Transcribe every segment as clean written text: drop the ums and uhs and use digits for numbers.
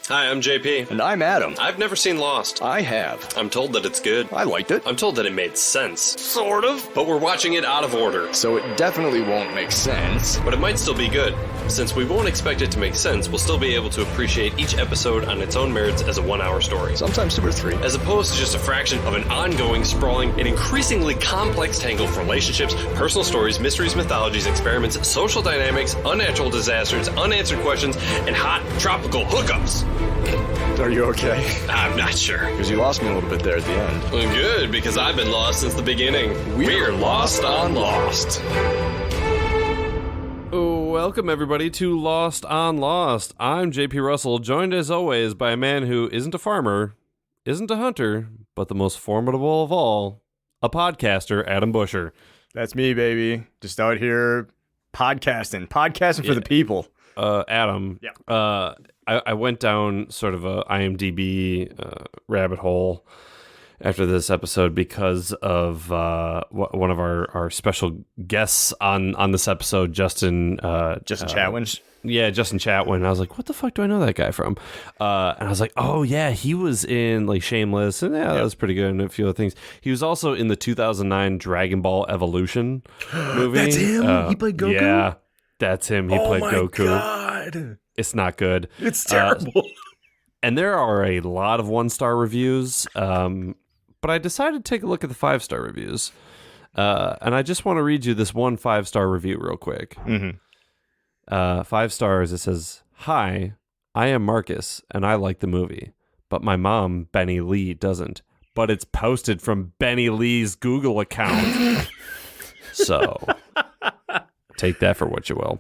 Hi, I'm JP. And I'm Adam. I've never seen Lost. I have. I'm told that it's good. I liked it. I'm told that it made sense. Sort of. But we're watching it out of order. So it definitely won't make sense. But it might still be good. Since we won't expect it to make sense, we'll still be able to appreciate each episode on its own merits as a 1-hour story. Sometimes 2 or 3. As opposed to just a fraction of an ongoing, sprawling, and increasingly complex tangle of relationships, personal stories, mysteries, mythologies, experiments, social dynamics, unnatural disasters, unanswered questions, and hot tropical hookups. Are you okay? I'm not sure. Because you lost me a little bit there at the end. Well, good, because I've been lost since the beginning. We're lost on Lost. Welcome, everybody, to Lost on Lost. I'm JP Russell, joined as always by a man who isn't a farmer, isn't a hunter, but the most formidable of all, a podcaster, Adam Busher. That's me, baby. Just out here podcasting for the people. Adam, yeah. I went down sort of a IMDb rabbit hole after this episode because of one of our special guests on this episode, Justin Chatwin. Yeah, Justin Chatwin. I was like, what the fuck do I know that guy from? And I was like, oh yeah, he was in like Shameless, and that was pretty good, and a few other things. He was also in the 2009 Dragon Ball Evolution movie. That's him? He played Goku? Yeah, that's him. He played Goku. God. It's not good. It's terrible. And there are a lot of 1-star reviews, but I decided to take a look at the 5-star reviews. And I just want to read you this one 5-star review real quick. Mm-hmm. 5 stars. It says, "Hi, I am Marcus, and I like the movie, but my mom, Benny Lee, doesn't. But it's posted from Benny Lee's Google account." So... take that for what you will.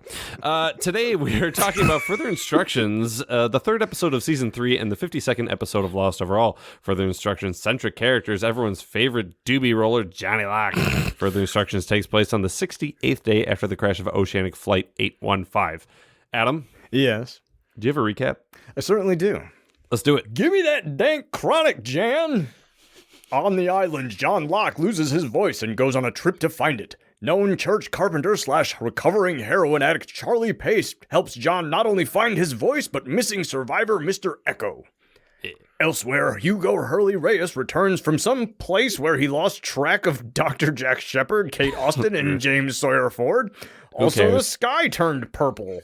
Today we are talking about Further Instructions, the 3rd episode of Season 3 and the 52nd episode of Lost overall. Further Instructions, centric characters, everyone's favorite doobie roller, Johnny Locke. Further Instructions takes place on the 68th day after the crash of Oceanic Flight 815. Adam? Yes. Do you have a recap? I certainly do. Let's do it. Give me that dank chronic, Jan! On the island, John Locke loses his voice and goes on a trip to find it. Known church carpenter / recovering heroin addict Charlie Pace helps John not only find his voice, but missing survivor Mr. Echo. Elsewhere, Hugo Hurley Reyes returns from some place where he lost track of Dr. Jack Shepard, Kate Austin, and James Sawyer Ford. Also, the sky turned purple.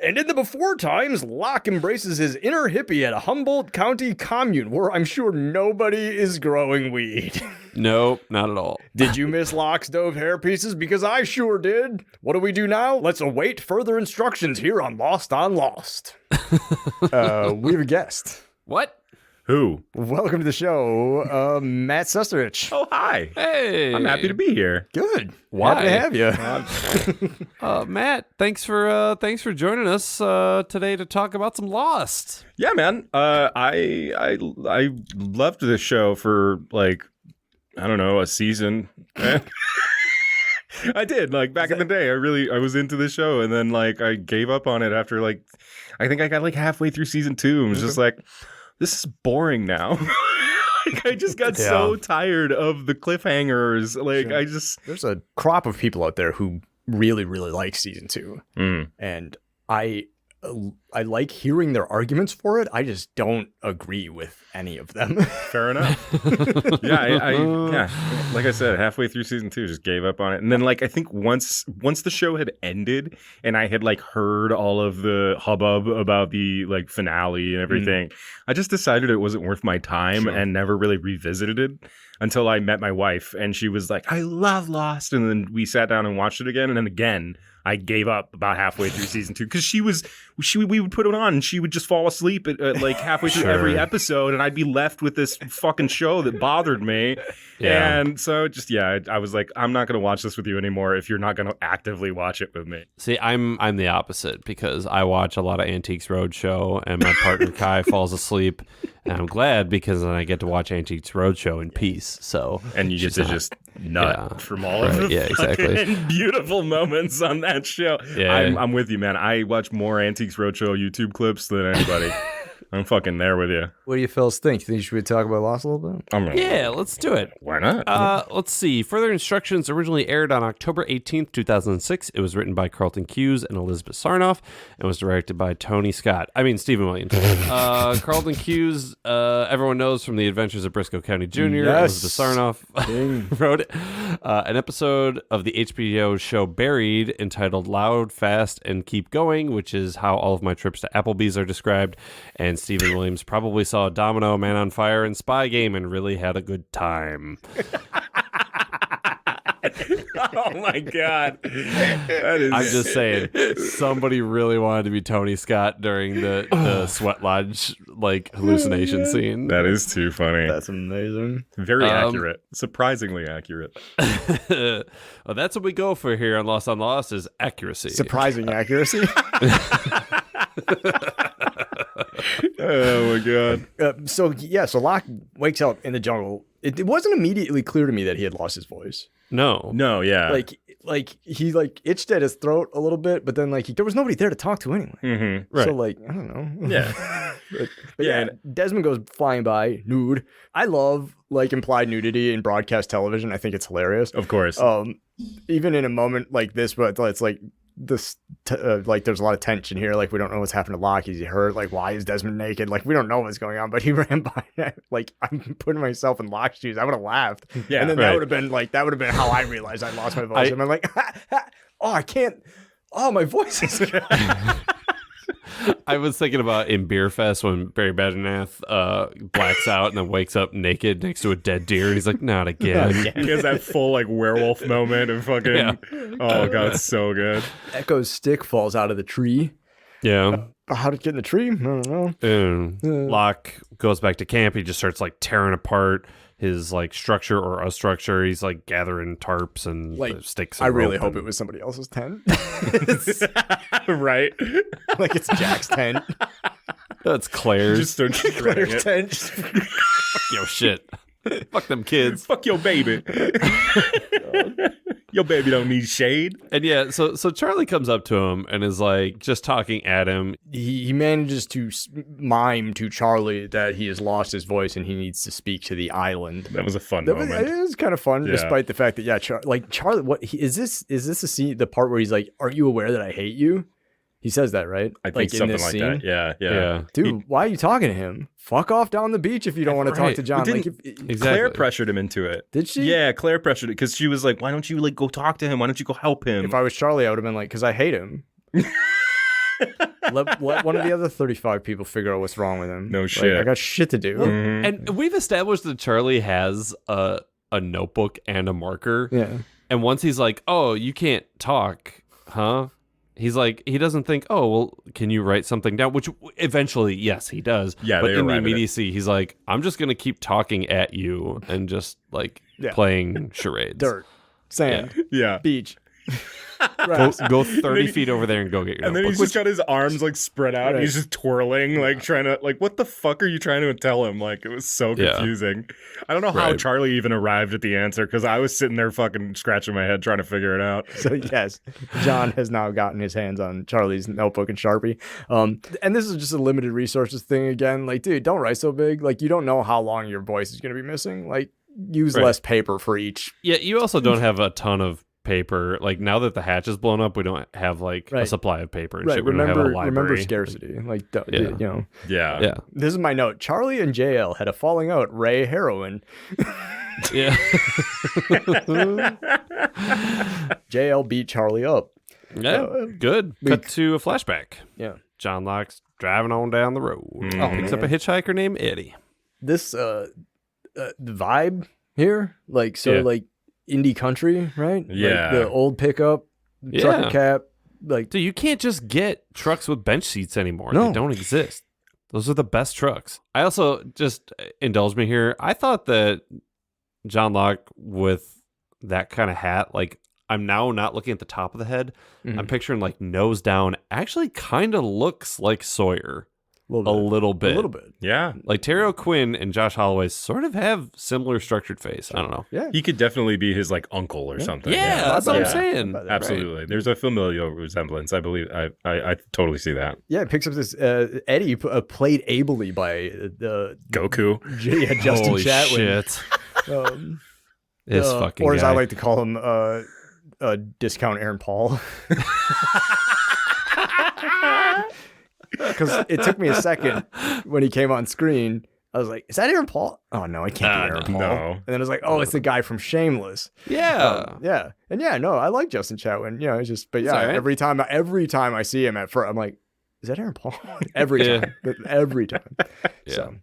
And in the before times, Locke embraces his inner hippie at a Humboldt County commune where I'm sure nobody is growing weed. Nope, not at all. Did you miss Locke's dove hair pieces? Because I sure did. What do we do now? Let's await further instructions here on Lost on Lost. We have a guest. What? Who? Welcome to the show, Matt Susterich. Oh, hi. Hey. I'm happy to be here. Good. Why? Happy to have you. Matt, thanks for joining us today to talk about some Lost. Yeah, man. I loved this show for like, I don't know, a season. I did, like, back in the day. I was into this show, and then like I gave up on it after like, I think I got like halfway through season 2 and was just like, this is boring now. Like, I just got so tired of the cliffhangers. Like, There's a crop of people out there who really, really like season 2. And I like hearing their arguments for it. I just don't agree with any of them. Fair enough. Yeah, like I said, halfway through season 2, just gave up on it. And then, like, I think once the show had ended and I had like heard all of the hubbub about the like finale and everything, I just decided it wasn't worth my time and never really revisited it until I met my wife, and she was like, "I love Lost," and then we sat down and watched it again, and then again. I gave up about halfway through season 2 because we would put it on and she would just fall asleep at like halfway through every episode, and I'd be left with this fucking show that bothered me. Yeah. And so I was like, I'm not going to watch this with you anymore if you're not going to actively watch it with me. See, I'm the opposite because I watch a lot of Antiques Roadshow and my partner Kai falls asleep, and I'm glad because then I get to watch Antiques Roadshow in peace. So and you get to just nut from all of the exactly beautiful moments on that show. Yeah. I'm with you, man. I watch more Antiques Roadshow YouTube clips than anybody. I'm fucking there with you. What do you fellas think? You think should we talk about Lost a little bit? Yeah, let's do it. Why not? Let's see. Further Instructions originally aired on October 18th, 2006. It was written by Carlton Cuse and Elizabeth Sarnoff and was directed by Stephen Williams. Carlton Cuse, everyone knows from The Adventures of Briscoe County Jr. Yes. Elizabeth Sarnoff wrote it. An episode of the HBO show Buried entitled Loud, Fast, and Keep Going, which is how all of my trips to Applebee's are described. And Stephen Williams probably saw Domino, Man on Fire, and Spy Game and really had a good time. Oh my god. That is... I'm just saying, somebody really wanted to be Tony Scott during the Sweat Lodge hallucination scene. That is too funny. That's amazing. Very accurate. Surprisingly accurate. Well, that's what we go for here on Lost on Lost is accuracy. Surprising accuracy. Oh my god. So Locke wakes up in the jungle. It wasn't immediately clear to me that he had lost his voice. No. Yeah. He itched at his throat a little bit, but then there was nobody there to talk to anyway. Mm-hmm. Right. So I don't know. Yeah. but yeah, Desmond goes flying by nude. I love implied nudity in broadcast television. I think it's hilarious. Of course. Even in a moment like this, but it's this there's a lot of tension here. We don't know what's happened to Locke. Is he hurt? Why is Desmond naked? We don't know what's going on, but he ran by. I'm putting myself in Locke's shoes. I would have laughed. Yeah, and then right. that would have been how I realized I lost my voice. I'm like, oh, I can't. Oh, my voice is I was thinking about in Beer Fest when Barry Badgernath blacks out and then wakes up naked next to a dead deer. And he's like, not again. He has that full werewolf moment and fucking. Yeah. Oh god, it's so good. Echo's stick falls out of the tree. Yeah. How did it get in the tree? I don't know. And Locke goes back to camp. He just starts tearing apart his structure or a structure. He's gathering tarps and sticks. And I really rope hope and- it was somebody else's tent. Right. It's Jack's tent. That's Claire's. Just start shredding Claire's it. tent. Just Yo, shit. Fuck them kids. Fuck your baby. Your baby don't need shade. And yeah, so Charlie comes up to him and is just talking at him. he manages to mime to Charlie that he has lost his voice and he needs to speak to the island. That was a fun It moment. was kind of fun, Yeah. despite the fact that Charlie. What is this? Is this a scene? The part where he's like, "Aren't you aware that I hate you?" He says that, right? I think in something this like scene? that. Yeah. Dude, why are you talking to him? Fuck off down the beach if you don't want to talk Right. to John. Didn't- Exactly. Claire pressured him into it. Did she? Yeah, Claire pressured it because she was like, "Why don't you go talk to him? Why don't you go help him?" If I was Charlie, I would have been like, because I hate him. let one of the other 35 people figure out what's wrong with him. No shit. I got shit to do. Mhm. And we've established that Charlie has a notebook and a marker. Yeah. And once he's like, oh, you can't talk, huh? He's like, he doesn't think, oh, well, can you write something down? Which eventually, yes, he does. Yeah, but they in the arrive at it. immediacy, he's like, I'm just going to keep talking at you and just Yeah. playing charades. Dirt, sand, Yeah. beach. Go, Grass. go 30 he- feet over there and go get your And then notebook. he's just got his arms spread out and Right. he's just twirling, trying to what the fuck are you trying to tell him? It was so Yeah. confusing. I don't know how Right. Charlie even arrived at the answer because I was sitting there fucking scratching my head trying to figure it out. So yes, John has now gotten his hands on Charlie's notebook and Sharpie. And this is just a limited resources thing again. Dude, don't write so big. You don't know how long your voice is going to be missing. Use Right. less paper for each. Yeah, you also don't have a ton of paper. Now that the hatch is blown up, we don't have a Right. supply of paper and Right. shit. We don't have a Remember library. scarcity. Yeah. Yeah. Yeah. This is my note. Charlie and JL had a falling out. Ray heroin. Yeah. JL beat Charlie up. Yeah. Good. Cut to a flashback. Yeah. John Locke's driving on down the road. Picks up a man. hitchhiker named Eddie. This the vibe here, Yeah. indie country, right? Yeah. The old pickup, trucker Yeah. cap, Dude, you can't just get trucks with bench seats anymore. No. They don't exist. Those are the best trucks. I also, just indulge me here, I thought that John Locke with that kind of hat, I'm now not looking at the top of the head. Mhm. I'm picturing nose down, actually kind of looks like Sawyer. A little bit. A little bit. Yeah. Like Terry O'Quinn and Josh Holloway sort of have similar structured face. I don't know. Yeah. He could definitely be his like uncle or something. Yeah, that's what I'm saying. Absolutely. There's a familial resemblance. I believe. I totally see that. Yeah, it picks up this Eddie played ably by Goku. Justin Holy Chatwin. shit. Um, This fucking or as guy. I like to call him, discount Aaron Paul. Because it took me a second when he came on screen. I was like, "Is that Aaron Paul?" Oh no, it can't be Aaron Paul. No. And then I was like, "Oh, it's the guy from Shameless." Yeah. Yeah, and yeah, no, I like Justin Chatwin. You know, it's just, but yeah, all right. every time I see him at first, I'm like, "Is that Aaron Paul?" every time, every time. Yeah. So,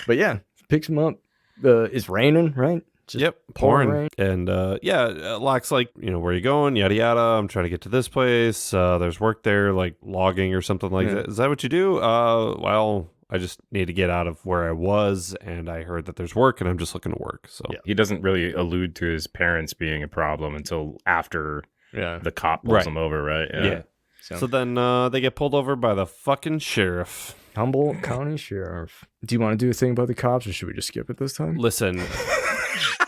but yeah, picks him up. It's raining, right? Just Yep, pouring pouring. And Locke's like, where are you going? Yada yada. I'm trying to get to this place. There's work there, like logging or something like that. Is that what you do? Well, I just need to get out of where I was, and I heard that there's work, and I'm just looking to work. So He doesn't really allude to his parents being a problem until after the cop pulls him over, right? yeah. So then they get pulled over by the fucking sheriff. Humboldt County Sheriff. Do you want to do a thing about the cops, or should we just skip it this time? Listen,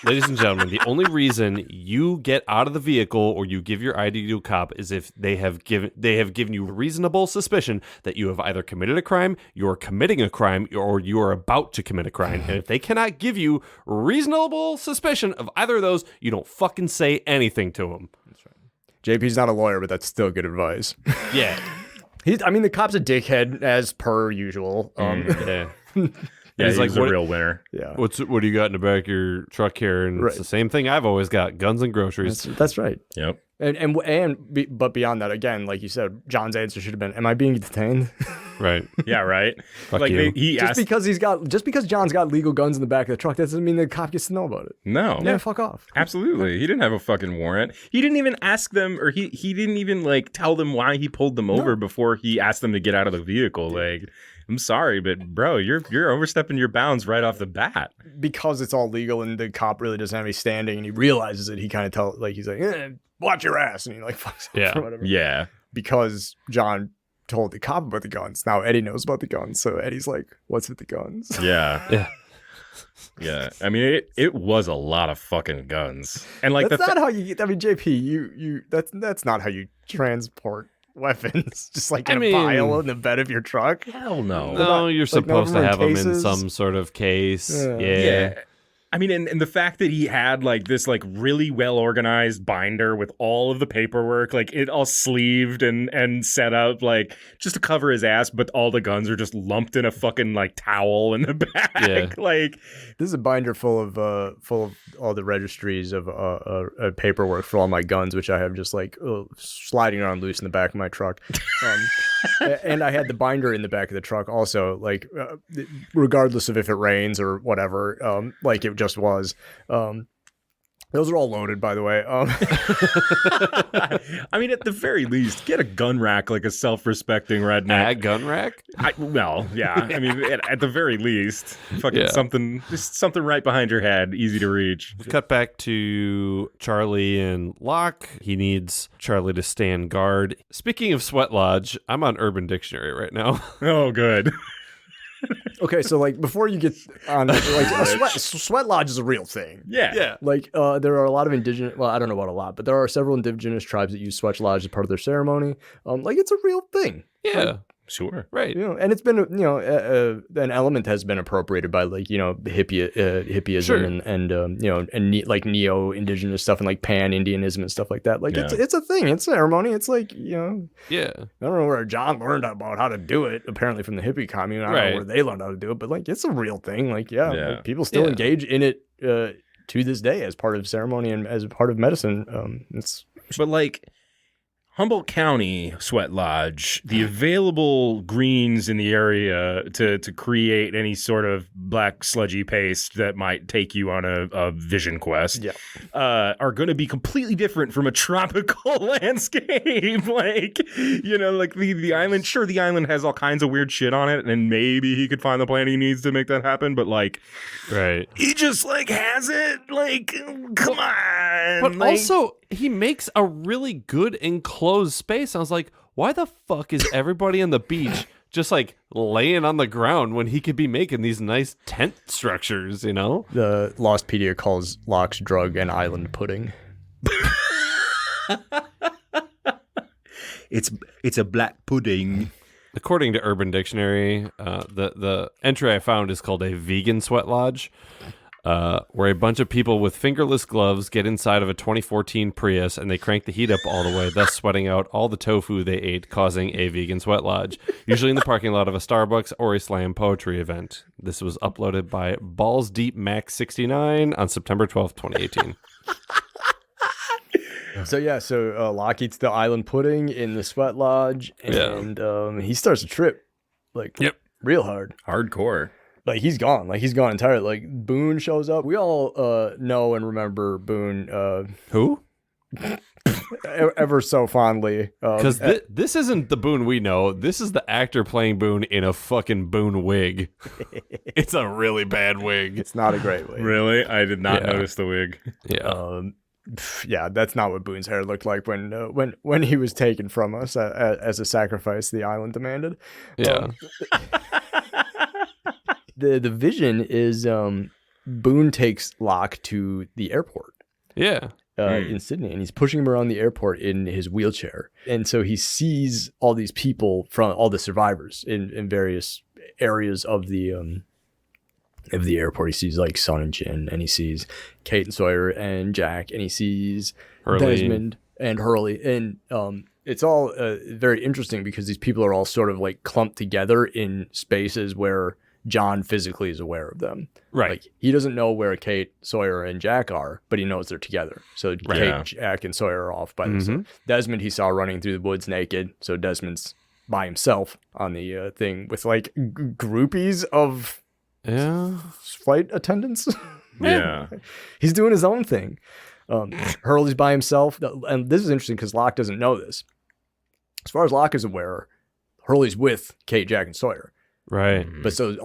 ladies and gentlemen, the only reason you get out of the vehicle or you give your ID to a cop is if they have given you reasonable suspicion that you have either committed a crime, you're committing a crime, or you are about to commit a crime. And if they cannot give you reasonable suspicion of either of those, you don't fucking say anything to them. JP's not a lawyer, but that's still good advice. Yeah. The cop's a dickhead as per usual. Yeah. Yeah, he's he's like, like a what- real winner. Yeah, What do you got in the back of your truck here? And Right. it's the same thing I've always got: guns and groceries. that's right. Yep. But beyond that, again, like you said, John's answer should have been, "Am I being detained?" Right. Yeah, right. Fuck like you. he asked. just because John's got legal guns in the back of the truck, that doesn't mean the cop gets to know about it. No. Yeah, fuck off. Absolutely. He didn't have a fucking warrant. He didn't even ask them, or he didn't even like tell them why he pulled them over before he asked them to get out of the vehicle. Like, I'm sorry, but bro, you're overstepping your bounds right off the bat. Because it's all legal and the cop really doesn't have any standing, and he realizes it. He kind of he's like, "Watch your ass," and he like fucks off Yeah. or whatever. Yeah. Because John told the cop about the guns. Now Eddie knows about the guns, so Eddie's like, "What's with the guns?" Yeah. Yeah. Yeah. I mean, it was a lot of fucking guns. And like That's not how you get. I mean, JP, you that's not how you transport weapons. Just like in a pile in the bed of your truck. hell no. No, you're none of supposed them to are have them in cases? some sort of case. Yeah. Yeah. I mean, and the fact that he had like this like really well organized binder with all of the paperwork, like it all sleeved and set up like just to cover his ass, but all the guns are just lumped in a fucking like towel in the back. Yeah. Like This is a binder full of all the registries of paperwork for all my guns, which I have just like sliding around loose in the back of my truck. And I had the binder in the back of the truck also, like regardless of if it rains or whatever, like it just was. Those are all loaded, by the way. I mean, at the very least, get a gun rack like a self-respecting redneck. At gun rack? Well, yeah. I mean, at the very least, fucking Yeah. something right behind your head, easy to reach. Cut back to Charlie and Locke. He needs Charlie to stand guard. Speaking of sweat lodge, I'm on Urban Dictionary right now. Oh, good. Okay, so like before you get on, like a sweat lodge is a real thing. Yeah. Like there are a lot of indigenous, well, I don't know about a lot, but there are several indigenous tribes that use sweat lodge as part of their ceremony. Like it's a real thing. Yeah. Sure. Right. And it's been, an element has been appropriated by like, hippieism Sure. and like neo-indigenous stuff and like pan-Indianism and stuff like that. Like Yeah. it's a thing. It's a ceremony. It's like, Yeah. I don't know where John learned about how to do it, apparently from the hippie commune. I don't Right. know where they learned how to do it, but like it's a real thing. Like, Yeah. like, people still Yeah. engage in it to this day as part of ceremony and as a part of medicine. But like Humboldt County Sweat Lodge, the available greens in the area to create any sort of black sludgy paste that might take you on a vision quest are going to be completely different from a tropical landscape. Like, like the island, sure, the island has all kinds of weird shit on it, and maybe he could find the plant he needs to make that happen, but like, Right. he just like has it, like, come on. But like, also, he makes a really good enclosed space. I was like, why the fuck is everybody on the beach just like laying on the ground when he could be making these nice tent structures, you know? The Lostpedia calls Locke's drug an island pudding. It's a black pudding. According to Urban Dictionary, the entry I found is called a vegan sweat lodge, where a bunch of people with fingerless gloves get inside of a 2014 Prius and they crank the heat up all the way, thus sweating out all the tofu they ate, causing a vegan sweat lodge, usually in the parking lot of a Starbucks or a slam poetry event. This was uploaded by Balls Deep Max 69 on September 12th, 2018. So Locke eats the island pudding in the sweat lodge, and he starts to trip, like real hard. Hardcore. Like he's gone entirely. Like Boone shows up. We all know and remember Boone. Who? Ever so fondly. Because this isn't the Boone we know. This is the actor playing Boone in a fucking Boone wig. It's a really bad wig. It's not a great wig. Really? I did not notice the wig. Yeah. That's not what Boone's hair looked like when he was taken from us as a sacrifice the island demanded. Yeah. The vision is Boone takes Locke to the airport. Yeah. In Sydney, and he's pushing him around the airport in his wheelchair. And so he sees all these people from all the survivors in various areas of the airport. He sees like Son and Jin, and he sees Kate and Sawyer and Jack, and he sees Hurley. Desmond and Hurley. And it's all very interesting because these people are all sort of like clumped together in spaces where John physically is aware of them. Right. Like he doesn't know where Kate, Sawyer, and Jack are, but he knows they're together. So Kate, Jack, and Sawyer are off by themselves. Desmond he saw running through the woods naked. So Desmond's by himself on the thing with like groupies of flight attendants. Yeah. He's doing his own thing. Hurley's by himself. And this is interesting because Locke doesn't know this. As far as Locke is aware, Hurley's with Kate, Jack, and Sawyer. Right. But so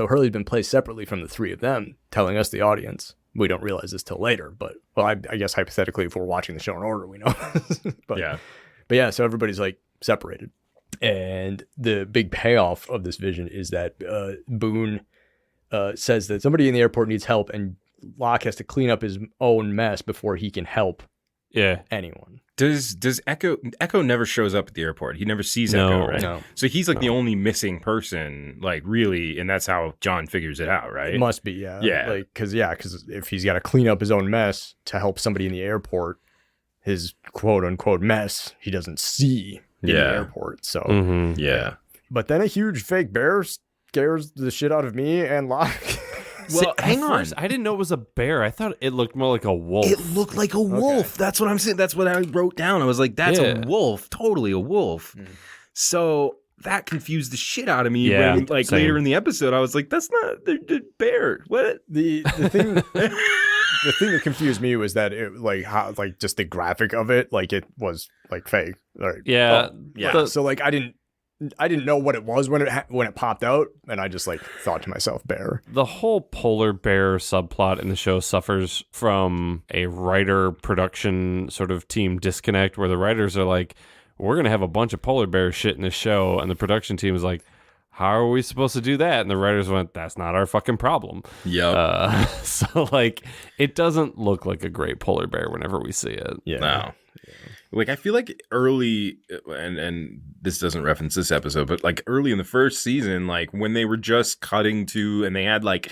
Hurley's been placed separately from the three of them, telling us, the audience. We don't realize this till later, but I guess hypothetically, if we're watching the show in order, we know. But so everybody's like separated. And the big payoff of this vision is that Boone says that somebody in the airport needs help, and Locke has to clean up his own mess before he can help anyone. Does Echo never shows up at the airport? He never sees Echo, right? No. So he's like the only missing person, like really, and that's how John figures it out, right? It must be, yeah. Because if he's got to clean up his own mess to help somebody in the airport, his quote unquote mess, he doesn't see in the airport. So But then a huge fake bear scares the shit out of me and Locke. Well, hang on. First, I didn't know it was a bear. I thought it looked more like a wolf. It looked like a wolf. That's what I'm saying. That's what I wrote down. I was like, that's a wolf. Totally a wolf. So that confused the shit out of me when, like, later in the episode, I was like, that's not the bear. What? The thing the thing that confused me was that it just the graphic of it, like it was like fake. So like I didn't know what it was when it popped out, and I just like thought to myself, bear. The whole polar bear subplot in the show suffers from a writer production sort of team disconnect, where the writers are like, we're going to have a bunch of polar bear shit in this show, and the production team is like, how are we supposed to do that? And the writers went, that's not our fucking problem. Yep. So like, it doesn't look like a great polar bear whenever we see it. Yeah. No. Like, I feel like early, and this doesn't reference this episode, but like early in the first season, like when they were just cutting to, and they had like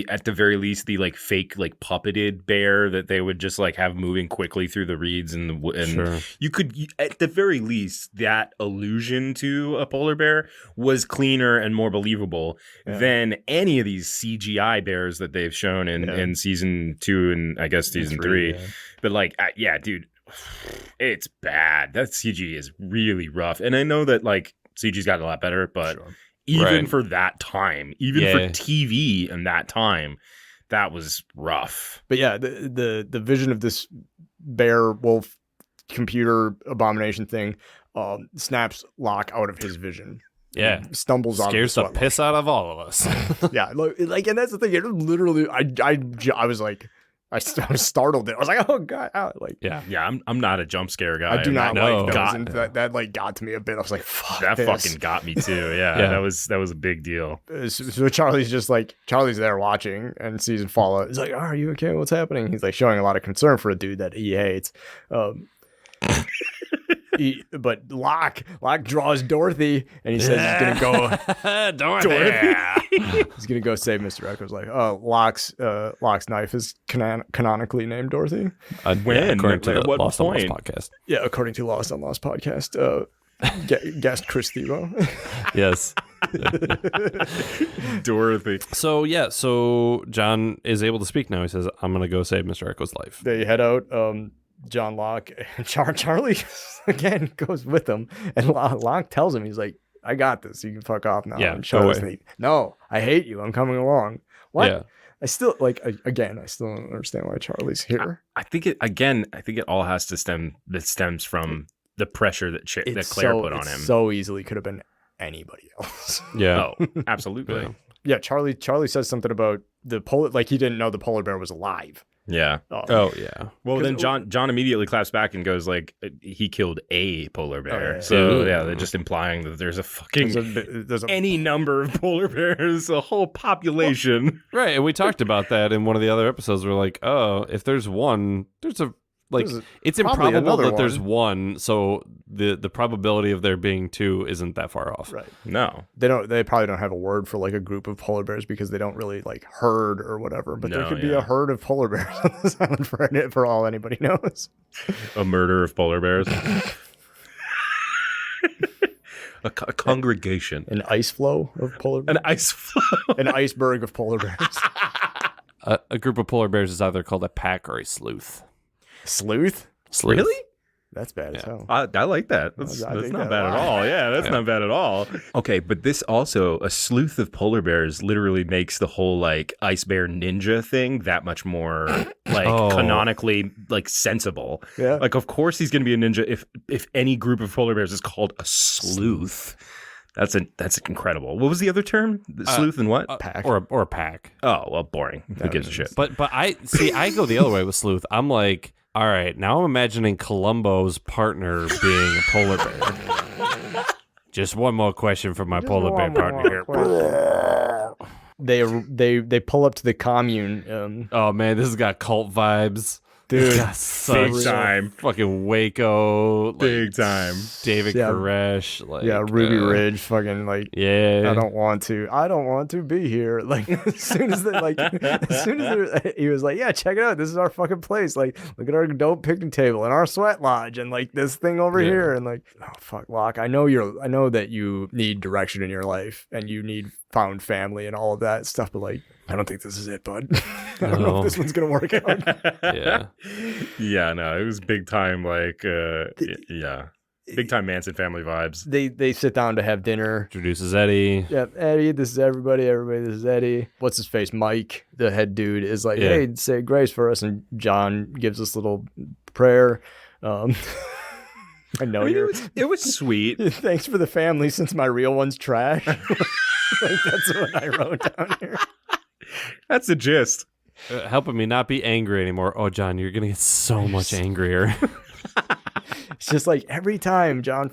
at the very least, the like fake, like puppeted bear that they would just like have moving quickly through the reeds and you could, at the very least, that allusion to a polar bear was cleaner and more believable than any of these CGI bears that they've shown in season 2 and I guess season 3. But like, dude. It's bad. That CG is really rough. And I know that like CG's gotten a lot better, but even for that time, even for TV in that time, that was rough. But yeah, the vision of this bear wolf computer abomination thing snaps Locke out of his vision. Yeah. Stumbles on scares the piss out of all of us. Yeah, like, and that's the thing. It literally, I was like, I was startled. I was like, oh god, like Yeah. Yeah, I'm not a jump scare guy. I do not know. like those, Got- and that like got to me a bit. I was like, fuck, that this. fucking got me too. Yeah, Yeah. that was a big deal. So Charlie's just like there watching and sees him fall out. He's like, oh, are you okay? What's happening? He's like showing a lot of concern for a dude that he hates. But Locke draws Dorothy, and he says he's gonna go. Dorothy. He's gonna go save Mr. Echo's life. Locke's knife is canonically named Dorothy. When? According to At the what Lost on Lost point? podcast. Yeah, according to Lost on Lost podcast. Guest Chris Thibault. Yes. Dorothy. So John is able to speak now. He says, I'm going to go save Mr. Echo's life. They head out. John Locke and Charlie again goes with them, and Locke tells him, he's like, I got this. You can fuck off now. Yeah, And go Charlie's away. like, no, I hate you. I'm coming along. What? Yeah. I still I still don't understand why Charlie's here. I think it all has to stems from the pressure that Claire put on him. So easily could have been anybody else. Yeah. Oh, absolutely. Yeah. Yeah, Charlie says something about the he didn't know the polar bear was alive. Yeah. Oh, yeah. Well, then Because- John immediately claps back and goes like, he killed a polar bear. yeah. So Ew. yeah, they're just implying that there's a fucking There's a any number of polar bears, a whole population. Right. And we talked about that in one of the other episodes. We're like, oh, if there's one, it's probably improbable another that there's one. So the probability of there being two isn't that far off. right. No. They probably don't have a word for like a group of polar bears because they don't really like herd or whatever. But there No, could be yeah. a herd of polar bears on this island for all anybody knows. A murder of polar bears. a congregation. An ice flow of polar bears. An ice flow. An iceberg of polar bears. A group of polar bears is either called a pack or a sleuth. Sleuth? Sleuth. Really? That's bad as hell. I like that. That's I dig not that bad a at lot. all. Yeah, that's not bad at all. Okay, but this also, a sleuth of polar bears literally makes the whole like ice bear ninja thing that much more like canonically like sensible. Yeah. Like of course he's going to be a ninja if any group of polar bears is called a sleuth. That's incredible. What was the other term? The sleuth and what? Pack. Or a pack. Oh, well, boring. Who gives a shit? But I go the other way with sleuth. I'm like, all right, now I'm imagining Columbo's partner being a polar bear. Just one more question from my polar bear partner here. They pull up to the commune. Oh man, this has got cult vibes. Dude, Big time. Fucking Waco, like, Big time. David Yeah. Koresh, like Ruby Ridge, fucking like. Yeah, I don't want to be here. Like as soon as he was like, yeah, check it out. This is our fucking place. Like, look at our dope picnic table and our sweat lodge and like this thing over here. And like, oh fuck, Locke. I know that you need direction in your life and you need found family and all of that stuff. But like, I don't think this is it, bud. I don't know No. if this one's gonna work out. yeah. Yeah, no, it was big time like yeah. Big time Manson family vibes. They sit down to have dinner. Introduces Eddie. Yeah, Eddie, this is everybody. Everybody, this is Eddie. What's his face? Mike, the head dude, is like, Yeah. hey, say grace for us. And John gives this little prayer. I know It was sweet. Thanks for the family since my real one's trash. Like, that's what I wrote down here. That's the gist. Helping me not be angry anymore. Oh, John, you're gonna get so much angrier. It's just like every time John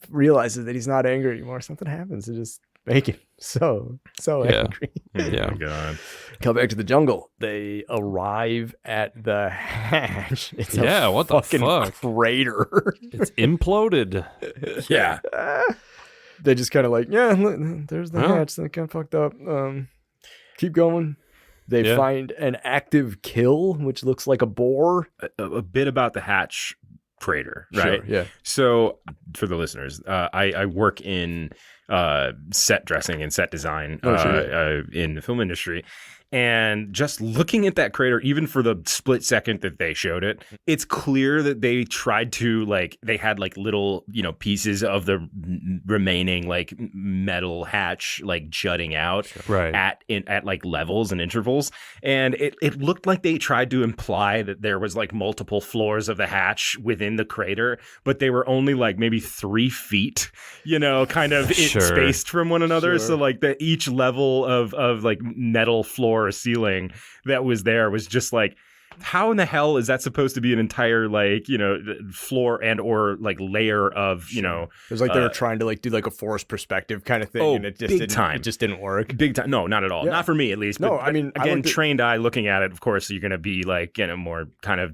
realizes that he's not angry anymore, something happens to just make him so Yeah. angry. Yeah. Oh my God. Come back to the jungle. They arrive at the hatch. It's Yeah, a what the fucking fuck? crater. It's imploded. Yeah. They just kind of like, yeah, look, there's the Well. hatch. They kind of fucked up. Keep going. They Yeah. find an active kill, which looks like a boar. A bit about the hatch crater, right? Sure, yeah. So, for the listeners, I work in set dressing and set design Oh, sure. in the film industry. And just looking at that crater, even for the split second that they showed it, it's clear that they tried to they had little, pieces of the remaining metal hatch jutting out Right. at levels and intervals. And it looked like they tried to imply that there was multiple floors of the hatch within the crater, but they were only maybe 3 feet, kind of Sure. spaced from one another. Sure. So each level of metal floor or ceiling that was there was just how in the hell is that supposed to be an entire like, you know, floor and or like layer of, you know, It was like they were trying to like do like a forest perspective kind of thing, Oh, and it just big didn't. time. It just didn't work. big time? No, not at all. Yeah. Not for me, at least. No, But, I mean, I again, looked at- trained eye looking at it, of course, you're going to be like, you know, more kind of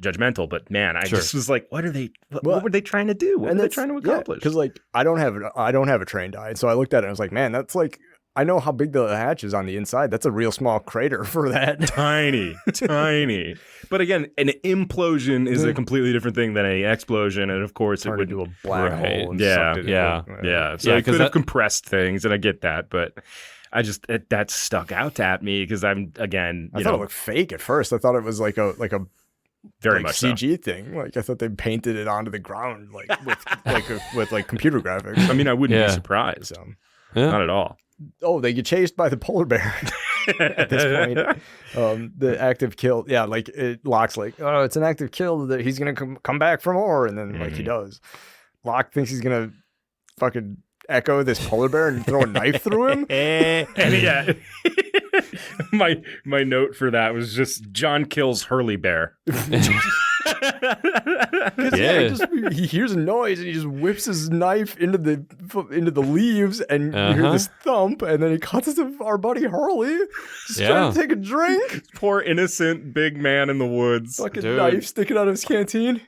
judgmental. But man, I just was like, what are they? What were they trying to do? What were they trying to accomplish? Because like I don't have a trained eye, so I looked at it and I was like, man, that's like. I know how big the hatch is on the inside. That's a real small crater for that. Tiny. But again, an implosion is a completely different thing than an explosion, and of course, Turned it would into a black hole. And Yeah, sucked it yeah, in. Yeah, so Yeah, it 'cause could have that- compressed things, and I get that, but that stuck out at me because I'm again, I you thought know, it looked fake at first. I thought it was like a very like much so. CG thing. Like I thought they painted it onto the ground like with like computer graphics. I mean, I wouldn't Yeah. be surprised. So, Yeah. Not at all. oh, they get chased by the polar bear at this point. The active kill, yeah, like Locke's like, oh, it's an active kill that he's gonna come back for more, and then like he does. Locke thinks he's gonna fucking echo this polar bear and throw a knife through him. And yeah, my note for that was just John kills Hurley Bear. Yeah. He hears a noise and he just whips his knife into the leaves, and you hear this thump, and then he cuts it to our buddy Hurley, just trying to take a drink. Poor innocent big man in the woods. Fucking Dude. knife sticking out of his canteen.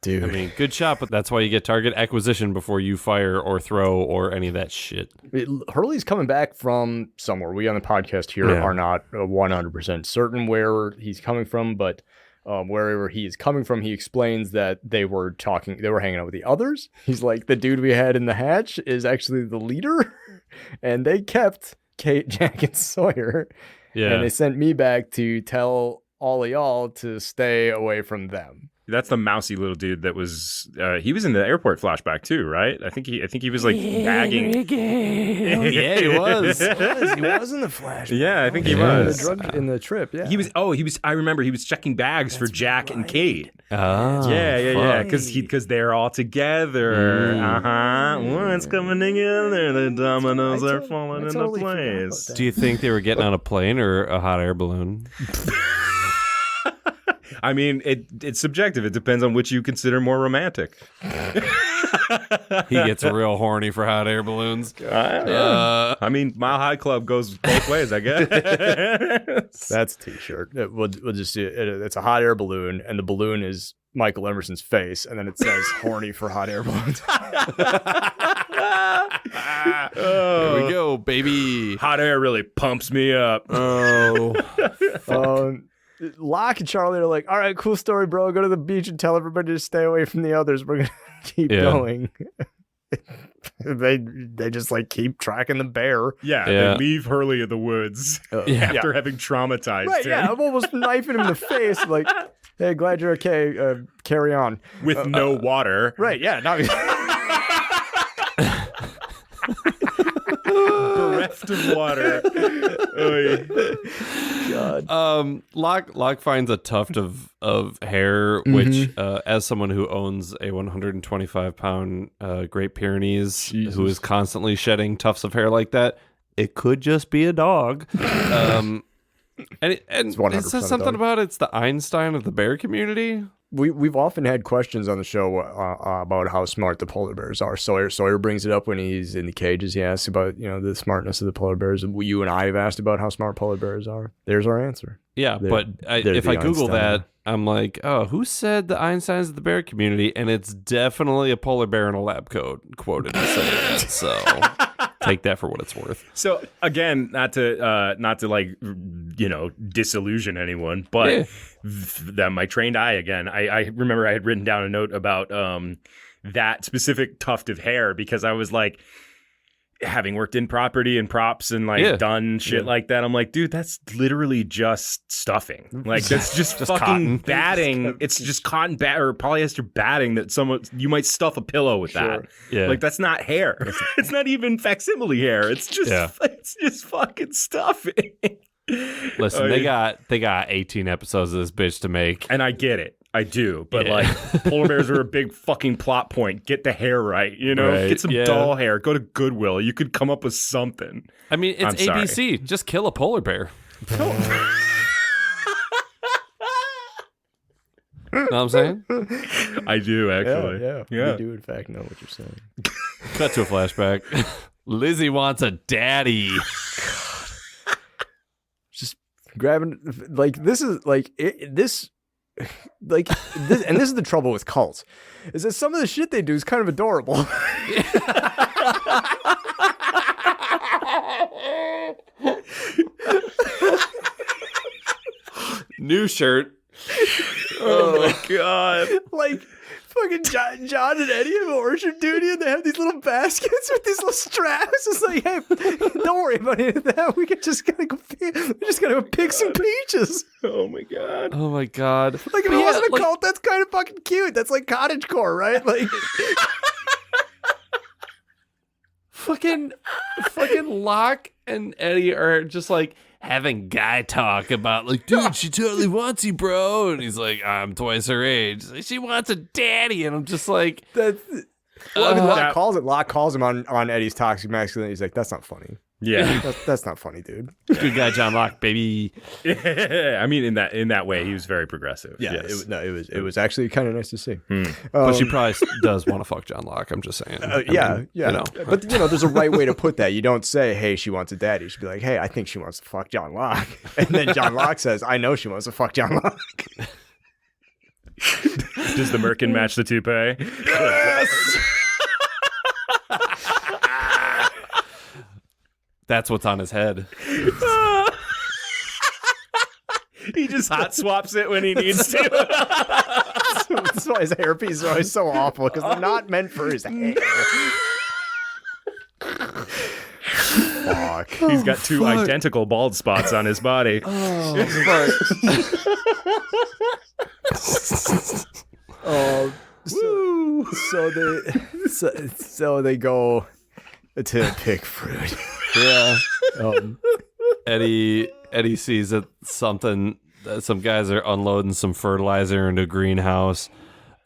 Dude, I mean, good shot, but that's why you get target acquisition before you fire or throw or any of that shit. Hurley's coming back from somewhere. We on the podcast here Yeah. are not 100% certain where he's coming from, but wherever he is coming from, he explains that they were hanging out with the others. He's like, the dude we had in the hatch is actually the leader, and they kept Kate, Jack, and Sawyer, Yeah. and they sent me back to tell all of y'all to stay away from them. That's the mousy little dude that was. He was in the airport flashback too, right? I think he was like bagging. Yeah, he was. He was in the flash. Yeah, I think he Yeah. was. In the trip, yeah. He was. Oh, he was. I remember he was checking bags for Jack and Kate. Oh, Yeah. Because they're all together. One's coming together. The dominoes are falling into totally forgot about place. that. Do you think they were getting on a plane or a hot air balloon? I mean, it's subjective. It depends on which you consider more romantic. He gets real horny for hot air balloons. I mean, Mile High Club goes both ways, I guess. That's a t-shirt. We'll just see it. It's a hot air balloon, and the balloon is Michael Emerson's face, and then it says horny for hot air balloons. Here we go, baby. Hot air really pumps me up. Oh, Locke and Charlie are like, all right, cool story, bro. Go to the beach and tell everybody to stay away from the others. We're going to keep going. They just like keep tracking the bear. Yeah, Yeah. they leave Hurley in the woods after having traumatized Right, him yeah. I'm almost knifing him in the face. Like, hey, glad you're okay. Carry on. with no water. Right, yeah. Now Bereft of water. Oy. God. Locke finds a tuft of hair, which, as someone who owns a 125-pound Great Pyrenees, who is constantly shedding tufts of hair like that, it could just be a dog. And it 100% says a something dog. about it's the Einstein of the bear community. We've often had questions on the show about how smart the polar bears are. Sawyer brings it up when he's in the cages. He asks about the smartness of the polar bears. You and I have asked about how smart polar bears are. There's our answer. Yeah, but they're if the I Google Einstein. that, I'm like, oh, who said the Einsteins of the bear community? And it's definitely a polar bear in a lab coat quoted as saying that. So take that for what it's worth. So again, not to like disillusion anyone, but that my trained eye again. I remember I had written down a note about that specific tuft of hair because I was like, having worked in property and props and done shit like that, I'm like, dude, that's literally just stuffing. Like that's just fucking cotton. batting. It's just cotton or polyester batting that you might stuff a pillow with that. Yeah. Like that's not hair. It's not even facsimile hair. It's just it's just fucking stuffing. Listen, they got 18 episodes of this bitch to make. And I get it. I do. But like polar bears are a big fucking plot point. Get the hair right, Right, Get some yeah. doll hair. Go to Goodwill. You could come up with something. I mean, it's I'm sorry. ABC. Just kill a polar bear. what I'm saying? I do, actually. Yeah. We do, in fact, know what you're saying. Cut to a flashback. Lizzie wants a daddy. Just grabbing, like, this is, like, this, and this is the trouble with cults, is that some of the shit they do is kind of adorable. New shirt. Oh my god. Like, fucking John and Eddie have orchard duty, and they have these little baskets with these little straps. It's like, hey, don't worry about any of that. We just gotta go pick some peaches. Oh my god. Oh my god. Like, if it wasn't a cult, that's kind of fucking cute. That's like cottagecore, right? Like, fucking Locke and Eddie are just like having guy talk about, like, dude, she totally wants you, bro. And he's like, I'm twice her age. She wants a daddy. And I'm just like, that's. Well, I mean, Locke calls him on Eddie's toxic masculinity. He's like, that's not funny. Yeah. That's not funny, dude. Good guy, John Locke, baby. I mean, in that way, he was very progressive. Yeah, yes. It was actually kind of nice to see. But she probably does want to fuck John Locke. I'm just saying. Yeah. You know. But there's a right way to put that. You don't say, "Hey, she wants a daddy." You should be like, "Hey, I think she wants to fuck John Locke," and then John Locke says, "I know she wants to fuck John Locke." Does the merkin match the toupee? Yes. That's what's on his head. He just hot swaps it when he needs to. That's why his hairpiece are always so awful, because they're not meant for his hair. Fuck. He's got two identical bald spots on his body. So they go to pick fruit. Yeah. Eddie sees that some guys are unloading some fertilizer into a greenhouse.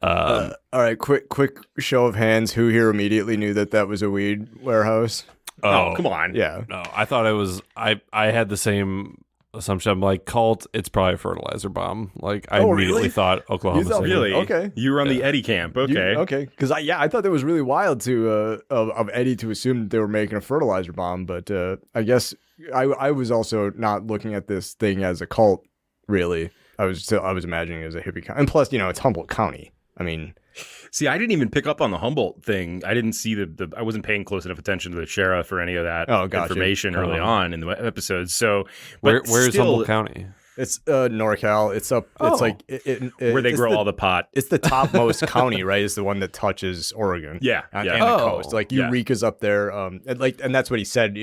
All right, quick show of hands. Who here immediately knew that was a weed warehouse? Oh, come on. Yeah. No, I thought it was. I had the same assumption. I'm like, cult, it's probably a fertilizer bomb. Like, I immediately really? thought Oklahoma City. Really? Okay. You were on the Eddie camp. Okay. Okay. Because I thought that was really wild of Eddie to assume that they were making a fertilizer bomb, but I guess I was also not looking at this thing as a cult. Really, I was imagining it as a hippie county, and plus, it's Humboldt County. I mean. See, I didn't even pick up on the Humboldt thing. I didn't see I wasn't paying close enough attention to the sheriff or any of that information early on in the episode. So, where's Humboldt County? It's NorCal. It's up. It's like where they grow all the pot. It's the topmost county, right? It's the one that touches Oregon. Yeah, and the coast. Like Eureka's up there. And that's what he said.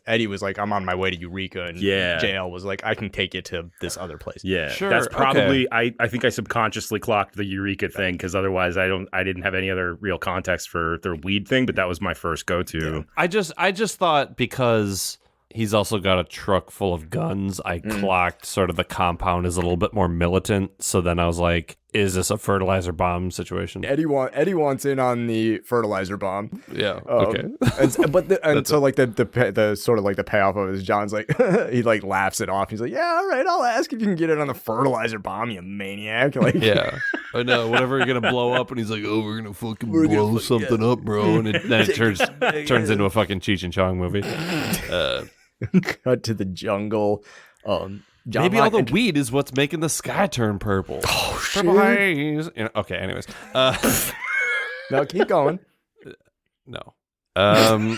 Eddie was like, "I'm on my way to Eureka," and JL was like, "I can take you to this other place." Yeah, sure. That's probably. Okay. I think I subconsciously clocked the Eureka thing because otherwise I didn't have any other real context for their weed thing. But that was my first go-to. Yeah. I just thought because he's also got a truck full of guns, I clocked sort of the compound is a little bit more militant. So then I was like, is this a fertilizer bomb situation? Eddie wants in on the fertilizer bomb. Yeah. Okay. So like the sort of like the payoff of it is John's like he like laughs it off. He's like, yeah, all right, I'll ask if you can get in on the fertilizer bomb, you maniac. Like, yeah. I know. Whatever you're gonna blow up, and he's like, oh, we're gonna fucking blow something up, bro, and then it turns into a fucking Cheech and Chong movie. Cut to the jungle. Maybe all the weed is what's making the sky turn purple. Oh, shit. Purple haze. Okay, anyways. No, keep going. No. I'll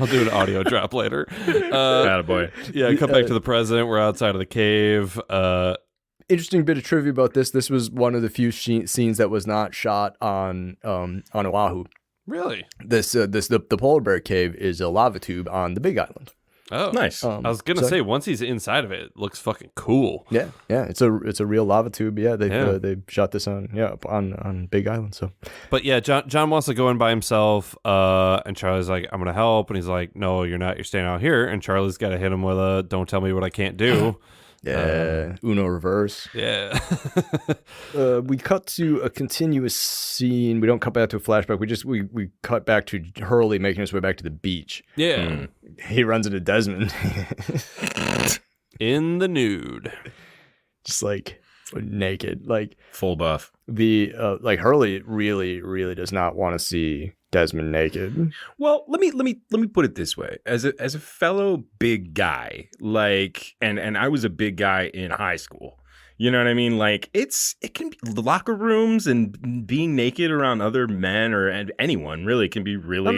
do an audio drop later. Attaboy. Yeah, cut back to the president. We're outside of the cave. Interesting bit of trivia about this. This was one of the few scenes that was not shot on Oahu. Really? The polar bear cave is a lava tube on the Big Island. Oh, nice. I was gonna say once he's inside of it, it looks fucking cool. Yeah. It's a real lava tube. Yeah, they shot this on Big Island. So, but yeah, John wants to go in by himself, and Charlie's like, I'm gonna help, and he's like, no, you're not. You're staying out here. And Charlie's got to hit him with a don't tell me what I can't do. Yeah, Uno reverse. Yeah. We cut to a continuous scene. We don't cut back to a flashback. We cut back to Hurley making his way back to the beach. Yeah. He runs into Desmond. In the nude. just like naked. Like Full buff. the like Hurley really does not want to see Desmond naked. Well, let me put it this way. As a fellow big guy, like, and I was a big guy in high school. You know what I mean? Like, it can be locker rooms and being naked around other men or and anyone really can be really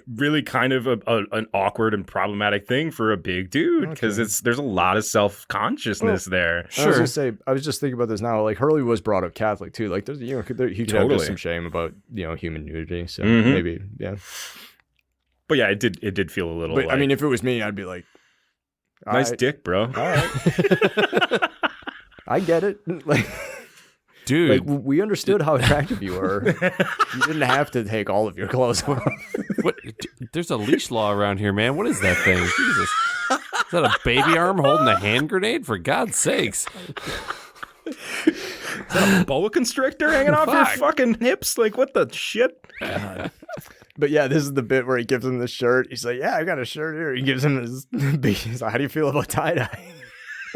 really kind of an awkward and problematic thing for a big dude because there's a lot of self-consciousness there. Sure. I was gonna say, I was just thinking about this now. Like Hurley was brought up Catholic too. Like there's he could have some shame about human nudity. So maybe But yeah, it did feel a little. But I mean, if it was me, I'd be like, nice dick, bro. All right. I get it. Like, dude, like, we understood how attractive you were. You didn't have to take all of your clothes off. what? There's a leash law around here, man. What is that thing? Jesus. Is that a baby arm holding a hand grenade? For God's sakes. Is that a boa constrictor hanging off your fucking hips? Like, what the shit? But yeah, this is the bit where he gives him the shirt. He's like, yeah, I got a shirt here. He gives him his he's like, how do you feel about tie-dye?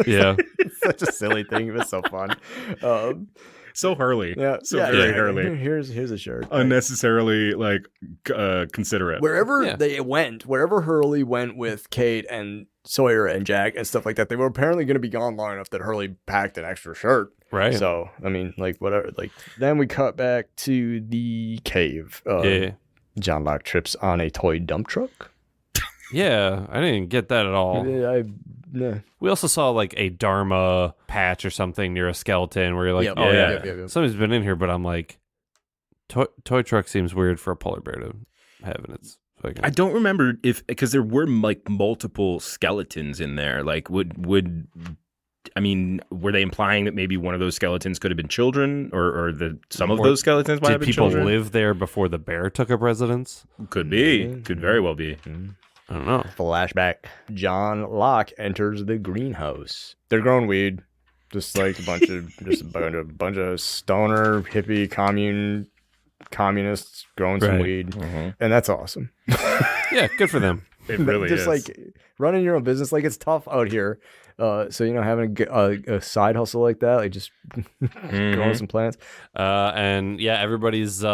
Yeah. It's such a silly thing, but it's so fun. So Hurley. Yeah. Very Hurley. Here's a shirt. Unnecessarily, considerate. Wherever they went, wherever Hurley went with Kate and Sawyer and Jack and stuff like that, they were apparently going to be gone long enough that Hurley packed an extra shirt. Right. So, I mean, like, whatever. Like, then we cut back to the cave. John Locke trips on a toy dump truck. Yeah, I didn't get that at all. Yeah. We also saw like a Dharma patch or something near a skeleton where you're like, yep. Somebody's been in here, but I'm like, toy truck seems weird for a polar bear to have in its fucking... I don't remember because there were like multiple skeletons in there. Like, were they implying that maybe one of those skeletons could have been children, or some of those skeletons might have been children? Did people live there before the bear took up residence? Could be. Could very well be. I don't know. Flashback. John Locke enters the greenhouse. They're growing weed, just like a bunch of stoner hippie communists growing some weed, and that's awesome. Yeah, good for them. It really just is. Like running your own business. Like, it's tough out here. So having a side hustle like that, like just growing some plants. And yeah, everybody's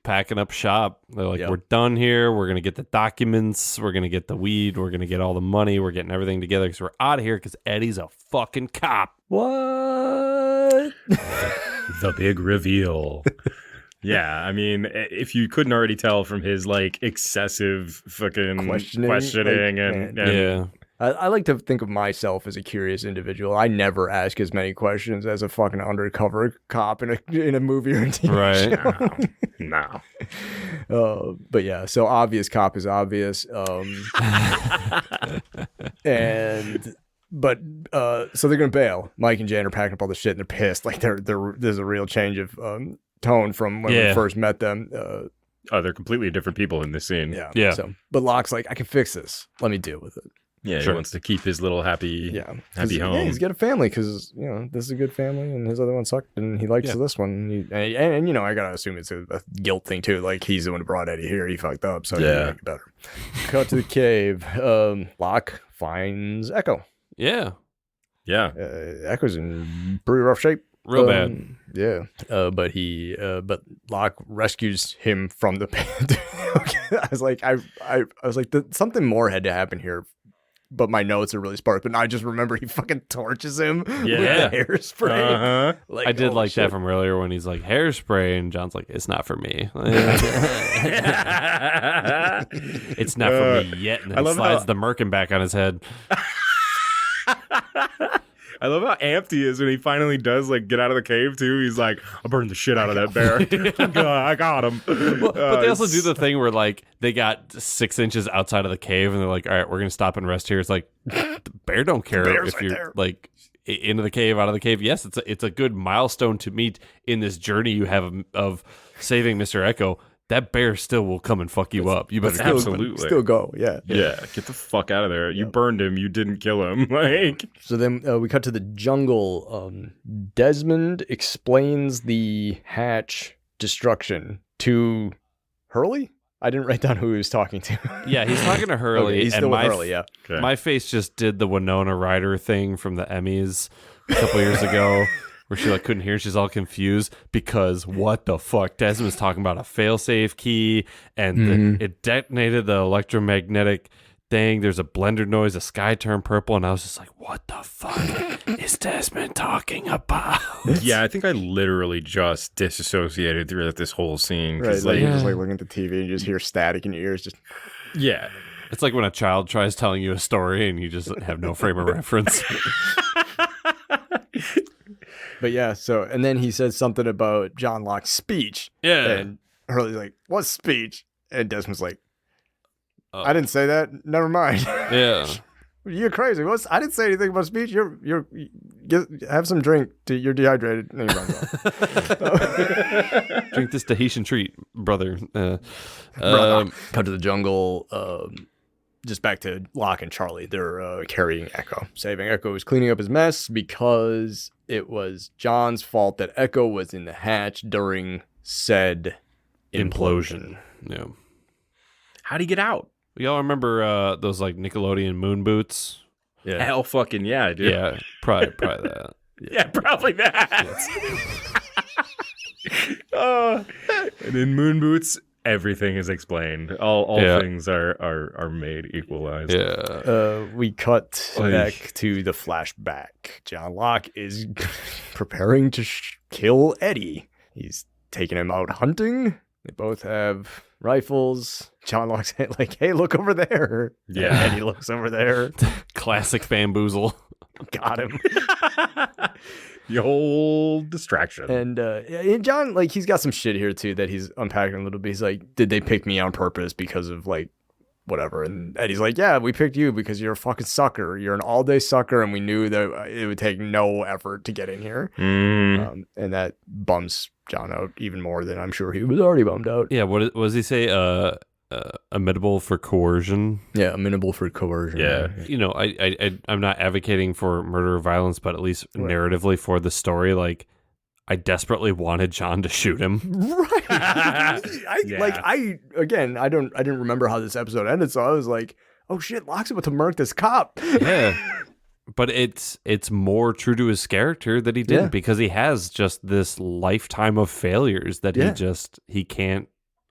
packing up shop. They're like, we're done here. We're gonna get the documents. We're gonna get the weed. We're gonna get all the money. We're getting everything together because we're out of here. Because Eddie's a fucking cop. What? The big reveal. Yeah, I mean, if you couldn't already tell from his like excessive fucking questioning and yeah. I like to think of myself as a curious individual. I never ask as many questions as a fucking undercover cop in a movie or a TV show. No. But yeah, so obvious cop is obvious. So they're gonna bail. Mike and Jan are packing up all the shit and they're pissed. Like there's a real change of tone from when we first met them. They're completely different people in this scene. Yeah. So, but Locke's like, I can fix this. Let me deal with it. Yeah, he wants to keep his little happy home. Yeah, he's got a family because this is a good family, and his other one sucked, and he likes this one. And I gotta assume it's a guilt thing too. Like, he's the one who brought Eddie here. He fucked up, so he can make it better. Cut to the cave. Locke finds Echo. Yeah. Echo's in pretty rough shape. Real bad. Yeah. But Locke rescues him from the pit. I was like, something more had to happen here. But my notes are really sparse. But now I just remember he fucking torches him with the hairspray. Like, I did like that from earlier when he's like, hairspray, and John's like, it's not for me. It's not for me yet. And then slides the merkin back on his head. I love how amped he is when he finally does get out of the cave too. He's like, I burned the shit out of that bear. I got him. Well, but they also do the thing where they got 6 inches outside of the cave and they're like, all right, we're gonna stop and rest here. It's like, the bear don't care if you're into the cave, out of the cave. Yes, it's a good milestone to meet in this journey you have of saving Mr. Echo. That bear still will come and fuck you up. You better still go. Yeah. Get the fuck out of there. You burned him. You didn't kill him. So then we cut to the jungle. Desmond explains the hatch destruction to Hurley. I didn't write down who he was talking to. Yeah, he's talking to Hurley. Okay, he's still with Hurley. Yeah. My face just did the Winona Ryder thing from the Emmys a couple years ago where she like couldn't hear. She's all confused because what the fuck? Desmond was talking about a failsafe key and it detonated the electromagnetic thing. There's a blender noise. The sky turned purple, and I was just like, "What the fuck is Desmond talking about?" Yeah, I think I literally just disassociated through this whole scene. Right, 'Cause, like, you're just like looking at the TV and you just hear static in your ears. Just yeah. It's like when a child tries telling you a story and you just have no frame of reference. But yeah, so and then he says something about John Locke's speech. Yeah. And Hurley's like, "What speech?" And Desmond's like, "I didn't say that. Never mind." Yeah. You're crazy. I didn't say anything about speech. Have some drink. You're dehydrated. No, you're wrong. Drink this Tahitian treat, brother. Cut to the jungle. Just back to Locke and Charlie. They're carrying Echo. Saving Echo was cleaning up his mess because it was John's fault that Echo was in the hatch during said implosion. Yeah. How'd he get out? Y'all remember those like Nickelodeon moon boots? Yeah. Hell fucking yeah, dude. Yeah, probably that. Yeah, probably that. And in moon boots, everything is explained. All things are made equalized. Yeah. We cut back to the flashback. John Locke is preparing to kill Eddie. He's taking him out hunting. They both have rifles. John Locke's like, "Hey, look over there." Yeah. And Eddie looks over there. Classic bamboozle. Got him. The whole distraction. And John, like, he's got some shit here too that he's unpacking a little bit. He's like, "Did they pick me on purpose because of like whatever?" And Eddie's like, "Yeah, we picked you because you're a fucking sucker. You're an all-day sucker, and we knew that it would take no effort to get in here." And that bums John out even more than I'm sure he was already bummed out. Yeah, what does he say? Amenable for coercion. Yeah, amenable for coercion. Yeah. You know, I'm not advocating for murder or violence, but at least narratively for the story, like I desperately wanted John to shoot him. Right. I didn't remember how this episode ended, so I was like, "Oh shit, Locke's about to murk this cop." Yeah. But it's more true to his character that he didn't because he has just this lifetime of failures that he can't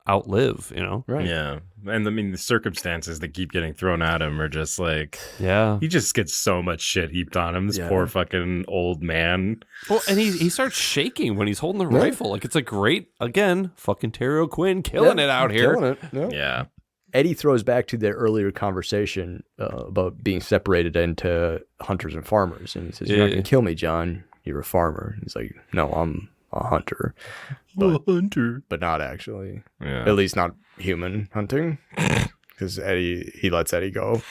outlive, you know? Right. Yeah. And I mean, the circumstances that keep getting thrown at him are just like, Yeah. he just gets so much shit heaped on him. This poor fucking old man. Well, and he starts shaking when he's holding the rifle. Like, it's a great, again, fucking Terry O'Quinn killing it out here. Killing it. Yeah. Eddie throws back to their earlier conversation about being separated into hunters and farmers. And he says, "You're not going to kill me, John. You're a farmer." He's like, "No, I'm a hunter." But not actually. Yeah. At least not human hunting. Because he lets Eddie go.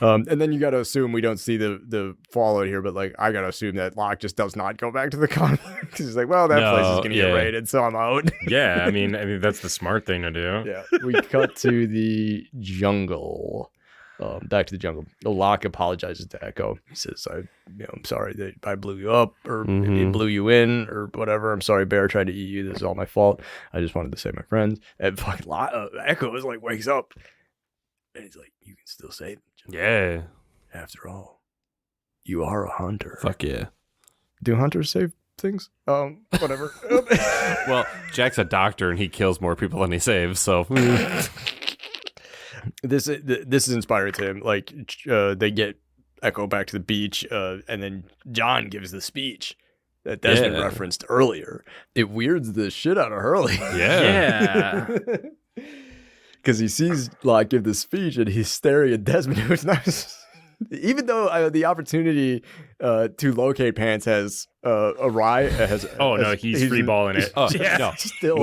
And then you got to assume we don't see the fallout here, but like I got to assume that Locke just does not go back to the conflict. Because he's like, "Well, that place is going to get raided, so I'm out." Yeah. I mean, that's the smart thing to do. Yeah. We cut to the jungle. Back to the jungle. Locke apologizes to Echo. He says, "I'm sorry that I blew you up or it blew you in or whatever. I'm sorry Bear tried to eat you. This is all my fault. I just wanted to save my friends." And fucking Echo is like, wakes up. And he's like, "You can still save them. Yeah. After all, you are a hunter." Fuck yeah. Do hunters save things? Whatever. Well, Jack's a doctor and he kills more people than he saves, so... This is inspiring to him. Like, they get Echo back to the beach, and then John gives the speech that Desmond referenced earlier. It weirds the shit out of Hurley. Yeah. Because he sees Locke give the speech, and he's staring at Desmond, who's not... Even though the opportunity to locate Pants has he's freeballing it. Oh, no. Still,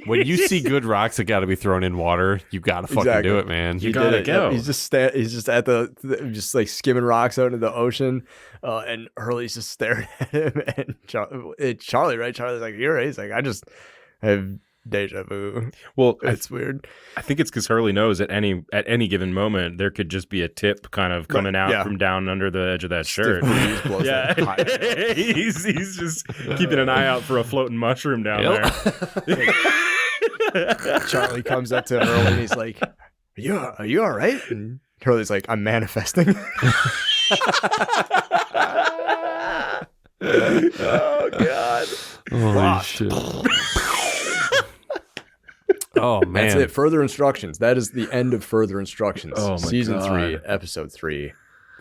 When you see good rocks that got to be thrown in water, you got to fucking do it, man. You gotta go. He's just at just like skimming rocks out into the ocean, and Hurley's just staring at him. And Charlie, right? Charlie's like, "You're right." He's like, "I just have deja vu." Well, it's weird. I think it's because Hurley knows at any given moment there could just be a tip kind of coming out from down under the edge of that shirt. Yeah, he's just keeping an eye out for a floating mushroom down there. Charlie comes up to Hurley and he's like, Are you all right?" And Hurley's like, "I'm manifesting." Oh God. Holy shit. Oh man. That's it. Further instructions. That is the end of Further Instructions. Oh, my Season God. 3, Episode 3.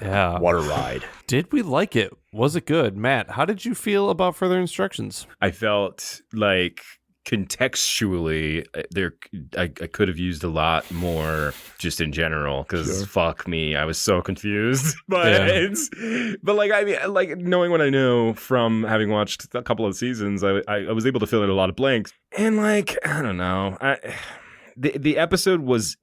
Yeah. Water Ride. Did we like it? Was it good? Matt, how did you feel about Further Instructions? I felt like contextually I could have used a lot more just in general because fuck me, I was so confused. But like I mean, like knowing what I know from having watched a couple of seasons, I was able to fill in a lot of blanks. And like I don't know, the episode was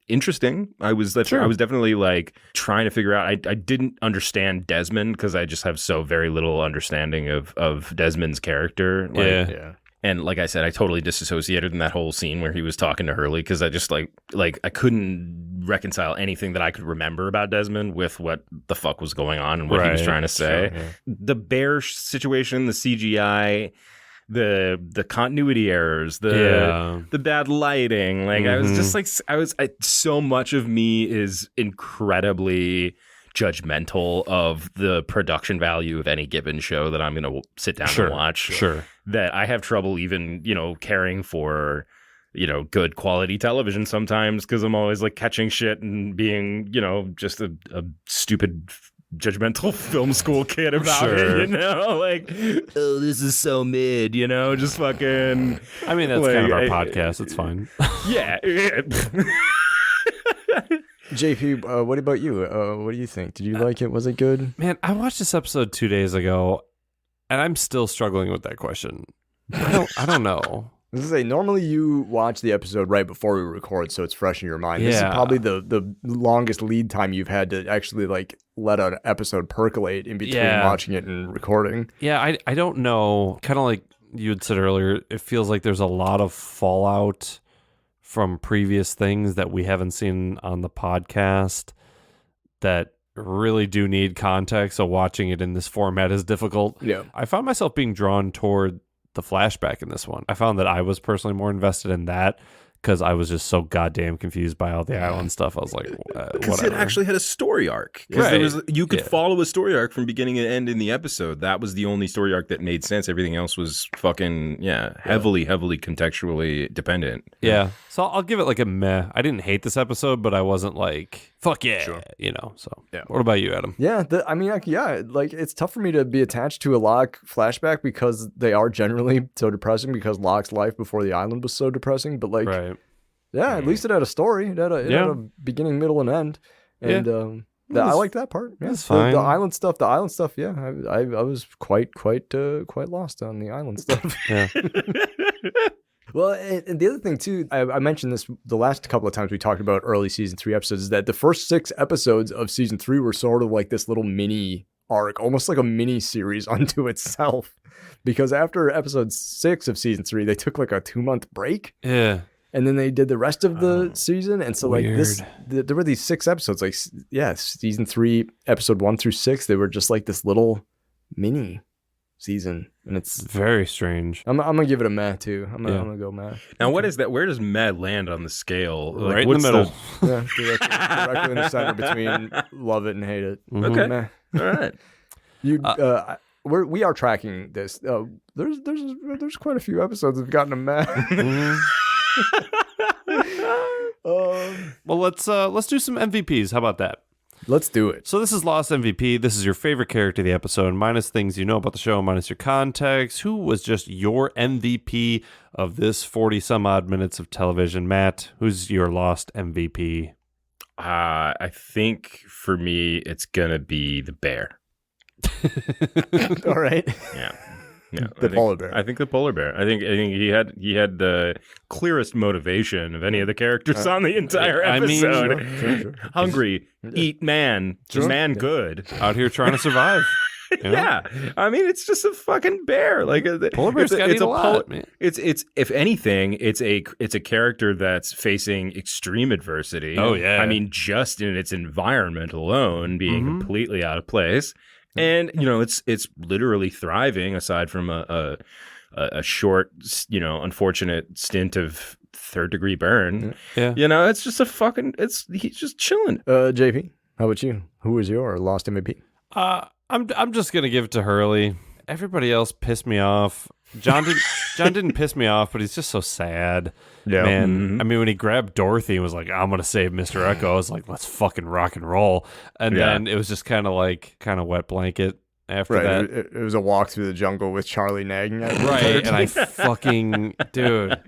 interesting. I was definitely like trying to figure out. I didn't understand Desmond because I just have so very little understanding of Desmond's character. Like, Yeah. And like I said, I totally disassociated in that whole scene where he was talking to Hurley because I just like I couldn't reconcile anything that I could remember about Desmond with what the fuck was going on and what he was trying to say. Sure, yeah. The bear situation, the CGI, the continuity errors, the bad lighting. Like I was just like so much of me is incredibly judgmental of the production value of any given show that I'm going to sit down and watch. Sure. That I have trouble even, caring for, good quality television sometimes because I'm always like catching shit and being, just a stupid judgmental film school kid about it, like, oh, this is so mid, just fucking. I mean, that's kind of our podcast. It's fine. Yeah. JP, what about you? What do you think? Did you like it? Was it good? Man, I watched this episode 2 days ago, and I'm still struggling with that question. I don't know. I was gonna say, normally you watch the episode right before we record, so it's fresh in your mind. This is probably the longest lead time you've had to actually like let an episode percolate in between watching it and recording. Yeah, I don't know. Kind of like you had said earlier, it feels like there's a lot of fallout from previous things that we haven't seen on the podcast that really do need context. So watching it in this format is difficult. Yeah. I found myself being drawn toward the flashback in this one. I found that I was personally more invested in that because I was just so goddamn confused by all the island stuff. I was like, because it actually had a story arc. Because you could follow a story arc from beginning to end in the episode. That was the only story arc that made sense. Everything else was fucking heavily contextually dependent. Yeah. So I'll give it like a meh. I didn't hate this episode, but I wasn't like, fuck yeah, so. Yeah. What about you, Adam? Yeah, like it's tough for me to be attached to a Locke flashback because they are generally so depressing because Locke's life before the island was so depressing. But like, at least it had a story. It had a beginning, middle, and end. And I like that part. Yeah, that's fine. The island stuff. Yeah, I was quite lost on the island stuff. Yeah. Well, and the other thing too, I mentioned this the last couple of times we talked about early season 3 episodes, is that the first 6 episodes of season 3 were sort of like this little mini arc, almost like a mini series unto itself. Because after episode 6 of season 3, they took like a 2-month break. Yeah. And then they did the rest of the season. And so like there were these 6 episodes, like, season 3, episode 1 through 6, they were just like this little mini season, and it's very strange. I'm gonna give it a meh too. I'm gonna go meh. Now, what is that? Where does meh land on the scale? Like, right in the middle. Yeah, directly in the center between love it and hate it. Okay, meh. All right. We are tracking this. There's quite a few episodes that've gotten a meh. Well, let's do some MVPs. How about that? Let's do it. So this is Lost MVP. This is your favorite character of the episode, minus things you know about the show, minus your context. Who was just your MVP of this 40-some-odd minutes of television? Matt, who's your Lost MVP? I think for me, it's going to be the bear. All right. Yeah. Polar bear. I think the polar bear. I think he had the clearest motivation of any of the characters on the entire episode. I mean, sure. Hungry, eat man, good. Out here trying to survive. Yeah, I mean, it's just a fucking bear. Like polar bears got to eat a lot, man. It's if anything, it's a character that's facing extreme adversity. Oh yeah. I mean, just in its environment alone, being completely out of place. And it's literally thriving aside from a short, unfortunate stint of 3rd-degree burn. Yeah. It's just he's just chilling. JP, how about you? Who was your Lost MVP? I'm just gonna give it to Hurley. Everybody else pissed me off. John didn't piss me off, but he's just so sad. Yeah. Man, I mean, when he grabbed Dorothy and was like, I'm going to save Mr. Echo, I was like, let's fucking rock and roll. And then it was just kind of wet blanket after that. It was a walk through the jungle with Charlie nagging at him. Right, and I fucking, dude,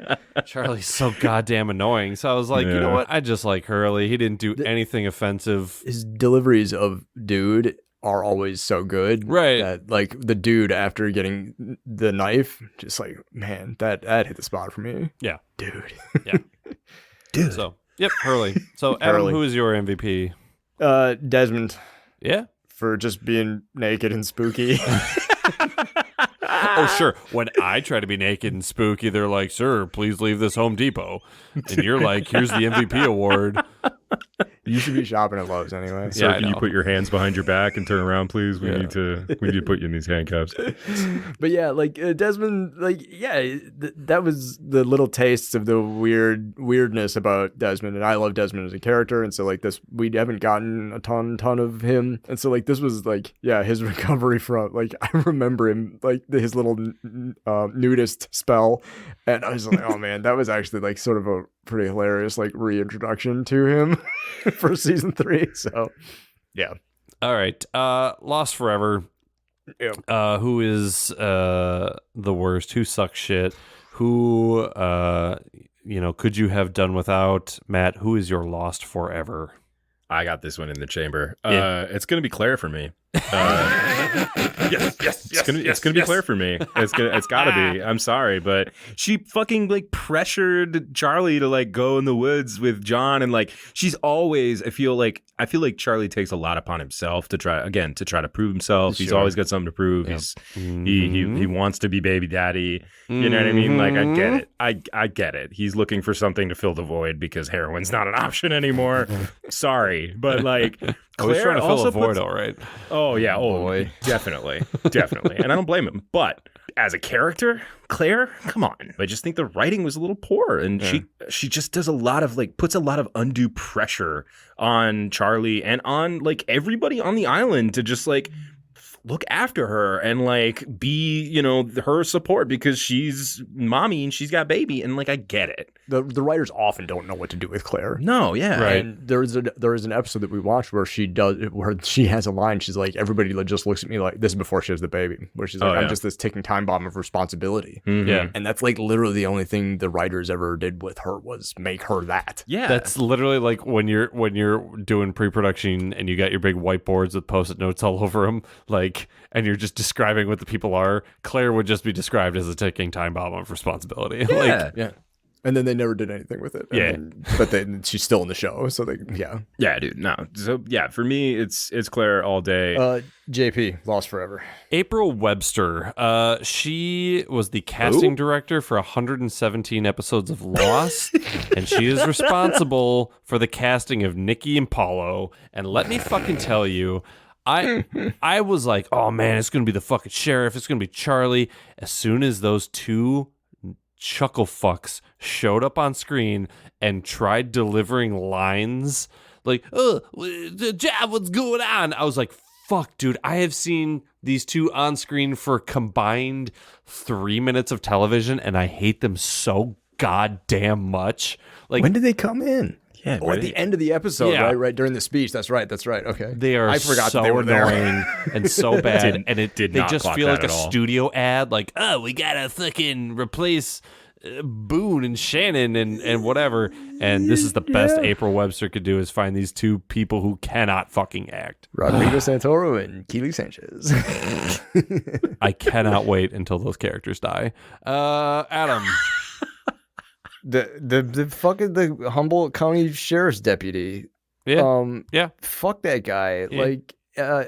Charlie's so goddamn annoying. So I was like, you know what? I just like Hurley. He didn't do anything offensive. His deliveries of dude are always so good. Right. That, like, the dude after getting the knife, just like, man, that hit the spot for me. Yeah. Dude. Yeah. Dude. So, yep, Hurley. So, Adam, Hurley. who is your MVP? Desmond. Yeah. For just being naked and spooky. Oh, sure. When I try to be naked and spooky, they're like, sir, please leave this Home Depot. And you're like, here's the MVP award. You should be shopping at Lowe's anyway. Sir, Yeah, I can you know. put your hands behind your back and turn around, please? We need to put you in these handcuffs. But yeah, like Desmond, like that was the little tastes of the weirdness about Desmond, and I love Desmond as a character, and so like this, we haven't gotten a ton of him, and so like this was like his recovery from, like, I remember him like his little nudist spell, and I was like, oh man, that was actually like sort of a pretty hilarious like reintroduction to him for season 3. So yeah. All right. Lost Forever. Yeah. Who is the worst? Who sucks shit? Who could you have done without? Matt, who is your Lost Forever? I got this one in the chamber. Yeah. It's gonna be Claire for me. It's gonna be Claire for me. It's gotta be. I'm sorry, but she fucking like pressured Charlie to like go in the woods with John, and like she's always. I feel like Charlie takes a lot upon himself to try to prove himself. He's always got something to prove. Yep. He wants to be baby daddy. You know what I mean? Like, I get it. I get it. He's looking for something to fill the void because heroin's not an option anymore. Sorry, but like I was Claire trying to fill also a void, puts- all right. Oh yeah, Boy. definitely, and I don't blame him. But as a character, Claire, come on. I just think the writing was a little poor, and she just does a lot of puts a lot of undue pressure on Charlie and on like everybody on the island to just like look after her and like be her support because she's mommy and she's got baby, and like I get it. The writers often don't know what to do with Claire. No, yeah, Right. And there is an episode that we watched where she has a line. She's like, everybody just looks at me like, this is before she has the baby, where she's like, I'm just this ticking time bomb of responsibility. Mhm. Yeah. And that's like literally the only thing the writers ever did with her was make her that. Yeah. That's literally like when you're doing pre-production and you got your big whiteboards with post-it notes all over them, like, and you're just describing what the people are. Claire would just be described as a ticking time bomb of responsibility. Like, Yeah. And then they never did anything with it. Yeah. But then she's still in the show. So yeah, dude. No. So yeah, for me, it's Claire all day. JP, Lost Forever. April Webster. She was the casting director for 117 episodes of Lost, and she is responsible for the casting of Nikki and Paulo. And let me fucking tell you, I was like, oh man, it's gonna be the fucking sheriff. It's gonna be Charlie. As soon as those two chuckle fucks showed up on screen and tried delivering lines like, Jab, what's going on? I was like, fuck, dude, I have seen these two on screen for combined 3 minutes of television, and I hate them so goddamn much. Like, When did they come in? Yeah, at the end of the episode, Yeah. right during the speech. That's right. Okay. they are I forgot so that they were there. annoying and so bad, and did they not just clock feel that like a at all. studio ad. Like, oh, we gotta fucking replace Boone and Shannon and whatever. And this is the best April Webster could do, is find these two people who cannot fucking act. Rodrigo Santoro and Keely Sanchez. I cannot wait until those characters die. Adam. the Humboldt County Sheriff's deputy. Yeah. Yeah. Fuck that guy. Yeah. Like,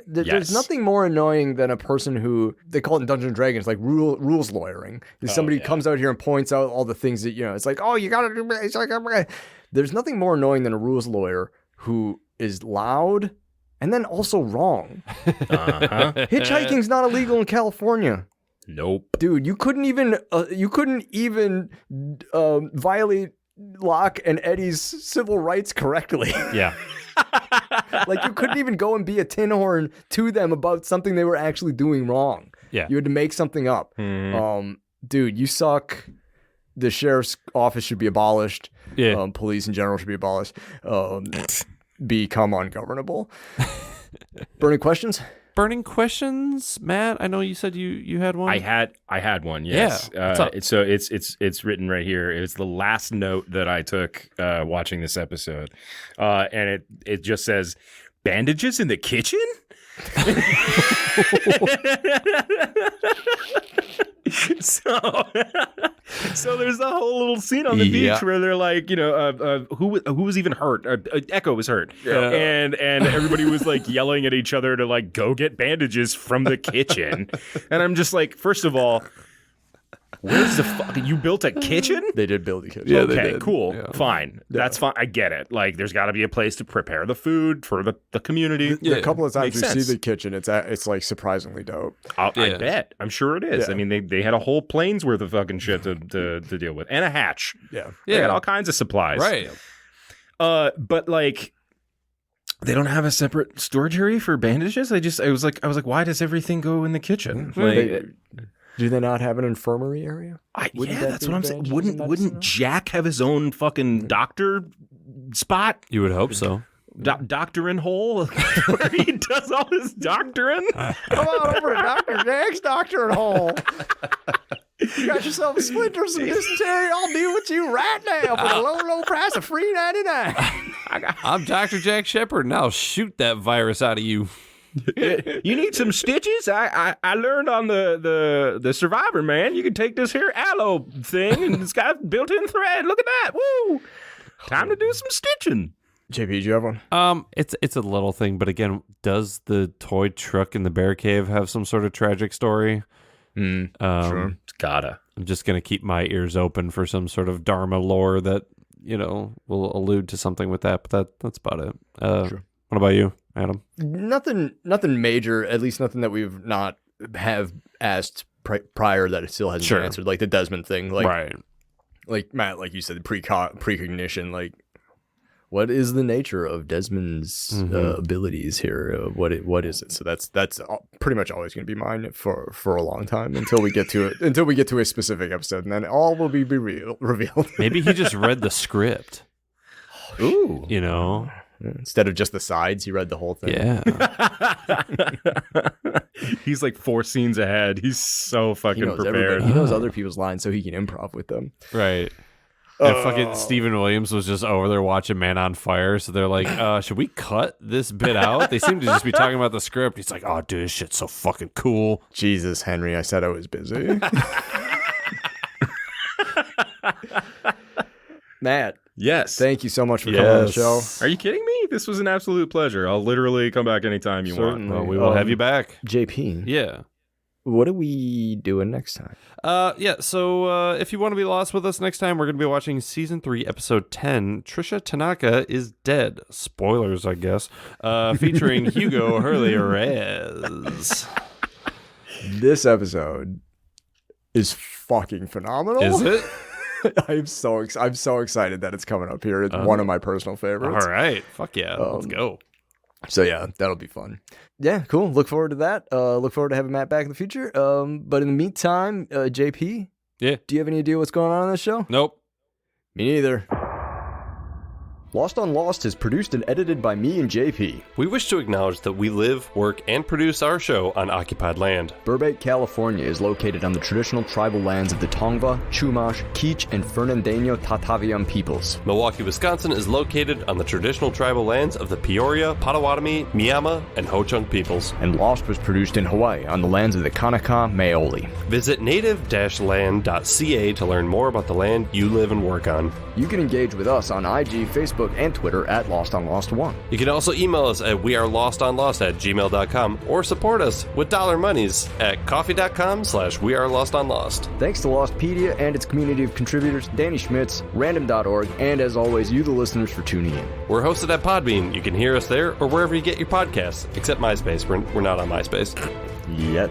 there's Yes. nothing more annoying than a person who, they call it in Dungeons and Dragons, like rules lawyering. Somebody comes out here and points out all the things that, it's like, oh, you gotta do. It's like, there's nothing more annoying than a rules lawyer who is loud and then also wrong. Uh-huh. Hitchhiking's not illegal in California. Nope. Dude, you couldn't even violate Locke and Eddie's civil rights correctly. Yeah. Like, you couldn't even go and be a tin horn to them about something they were actually doing wrong. Yeah. You had to make something up. Dude, you suck. The sheriff's office should be abolished. Yeah. Police in general should be abolished. Become ungovernable. Burning questions? Burning questions, Matt? I know you said you had one. I had one. Yes. Yeah. What's up? So it's written right here. It's the last note that I took watching this episode, and it just says, "Bandages in the kitchen." So there's a whole little scene on the beach where they're like, who was even hurt? Echo was hurt, and everybody was like yelling at each other to like go get bandages from the kitchen. And I'm just like, first of all, where's the fuck? You built a kitchen? They did build a kitchen. Yeah, okay, they did. cool, Yeah. fine, that's fine. I get it. Like, there's got to be a place to prepare the food for the community. A couple of times Makes you sense. see the kitchen, it's like surprisingly dope. I bet. I'm sure it is. Yeah. I mean, they had a whole plane's worth of fucking shit to deal with, and a hatch. Yeah. They had all kinds of supplies. Right. But like, they don't have a separate storage area for bandages. I was like, why does everything go in the kitchen? Like, Do they not have an infirmary area? yeah, that's be what I'm saying. bandages and Wouldn't medicine? Jack have his own fucking doctor spot? You would hope so. Doctoring hole where he does all his doctoring. Come on over to Dr. Jack's doctoring hole. You got yourself a splinter, some dysentery. I'll deal with you right now for the low price of $3.99. I'm Dr. Jack Shepard, and I'll shoot that virus out of you. You need some stitches? I learned on the Survivor, man. You can take this here aloe thing, and it's got built-in thread. Look at that. Woo! Time to do some stitching. JP, do you have one? It's a little thing, but again, does the toy truck in the bear cave have some sort of tragic story? Sure. It's gotta. I'm just gonna keep my ears open for some sort of Dharma lore that will allude to something with that. But that's about it. Sure. What about you, Adam? Nothing major. At least nothing that we've not have asked prior that it still hasn't been answered. Like the Desmond thing. Like, Right. Like Matt, like you said, the precognition. Like, what is the nature of Desmond's abilities here? What is it? So that's pretty much always going to be mine for a long time until we get to it. Until we get to a specific episode, and then all will be revealed. Maybe he just read the script. Ooh. Instead of just the sides, he read the whole thing. Yeah. He's like 4 scenes ahead. He's so fucking He knows prepared. everybody. He knows other people's lines, so he can improv with them. Right. And fucking Stephen Williams was just over there watching Man on Fire. So they're like, should we cut this bit out? They seem to just be talking about the script. He's like, oh, dude, this shit's so fucking cool. Jesus, Henry, I said I was busy. Matt, Yes. thank you so much for coming on the show. Are you kidding me? This was an absolute pleasure. I'll literally come back anytime you want. Certainly. Well, we will have you back. JP, Yeah. what are we doing next time? So if you want to be lost with us next time, we're going to be watching Season 3, Episode 10, Trisha Tanaka is Dead. Spoilers, I guess. Featuring Hugo Hurley-Reyes. This episode is fucking phenomenal. Is it? I'm so excited that it's coming up here. It's one of my personal favorites. All right. Fuck yeah. Let's go. So yeah, that'll be fun. Yeah, cool. Look forward to that. Look forward to having Matt back in the future. But in the meantime, JP, Yeah. do you have any idea what's going on this show? Nope. Me neither. Lost on Lost is produced and edited by me and JP. We wish to acknowledge that we live, work, and produce our show on occupied land. Burbank, California is located on the traditional tribal lands of the Tongva, Chumash, Kizh, and Fernandino Tataviam peoples. Milwaukee, Wisconsin is located on the traditional tribal lands of the Peoria, Potawatomi, Miama, and Ho-Chunk peoples. And Lost was produced in Hawaii on the lands of the Kanaka Maoli. Visit native-land.ca to learn more about the land you live and work on. You can engage with us on IG, Facebook, and Twitter at Lost on Lost 1. You can also email us at wearelostonlost@gmail.com or support us with dollar monies at coffee.com/wearelostonlost. Thanks to Lostpedia and its community of contributors, Danny Schmitz, random.org, and as always, you the listeners for tuning in. We're hosted at Podbean. You can hear us there or wherever you get your podcasts, except MySpace. We're not on MySpace. Yet.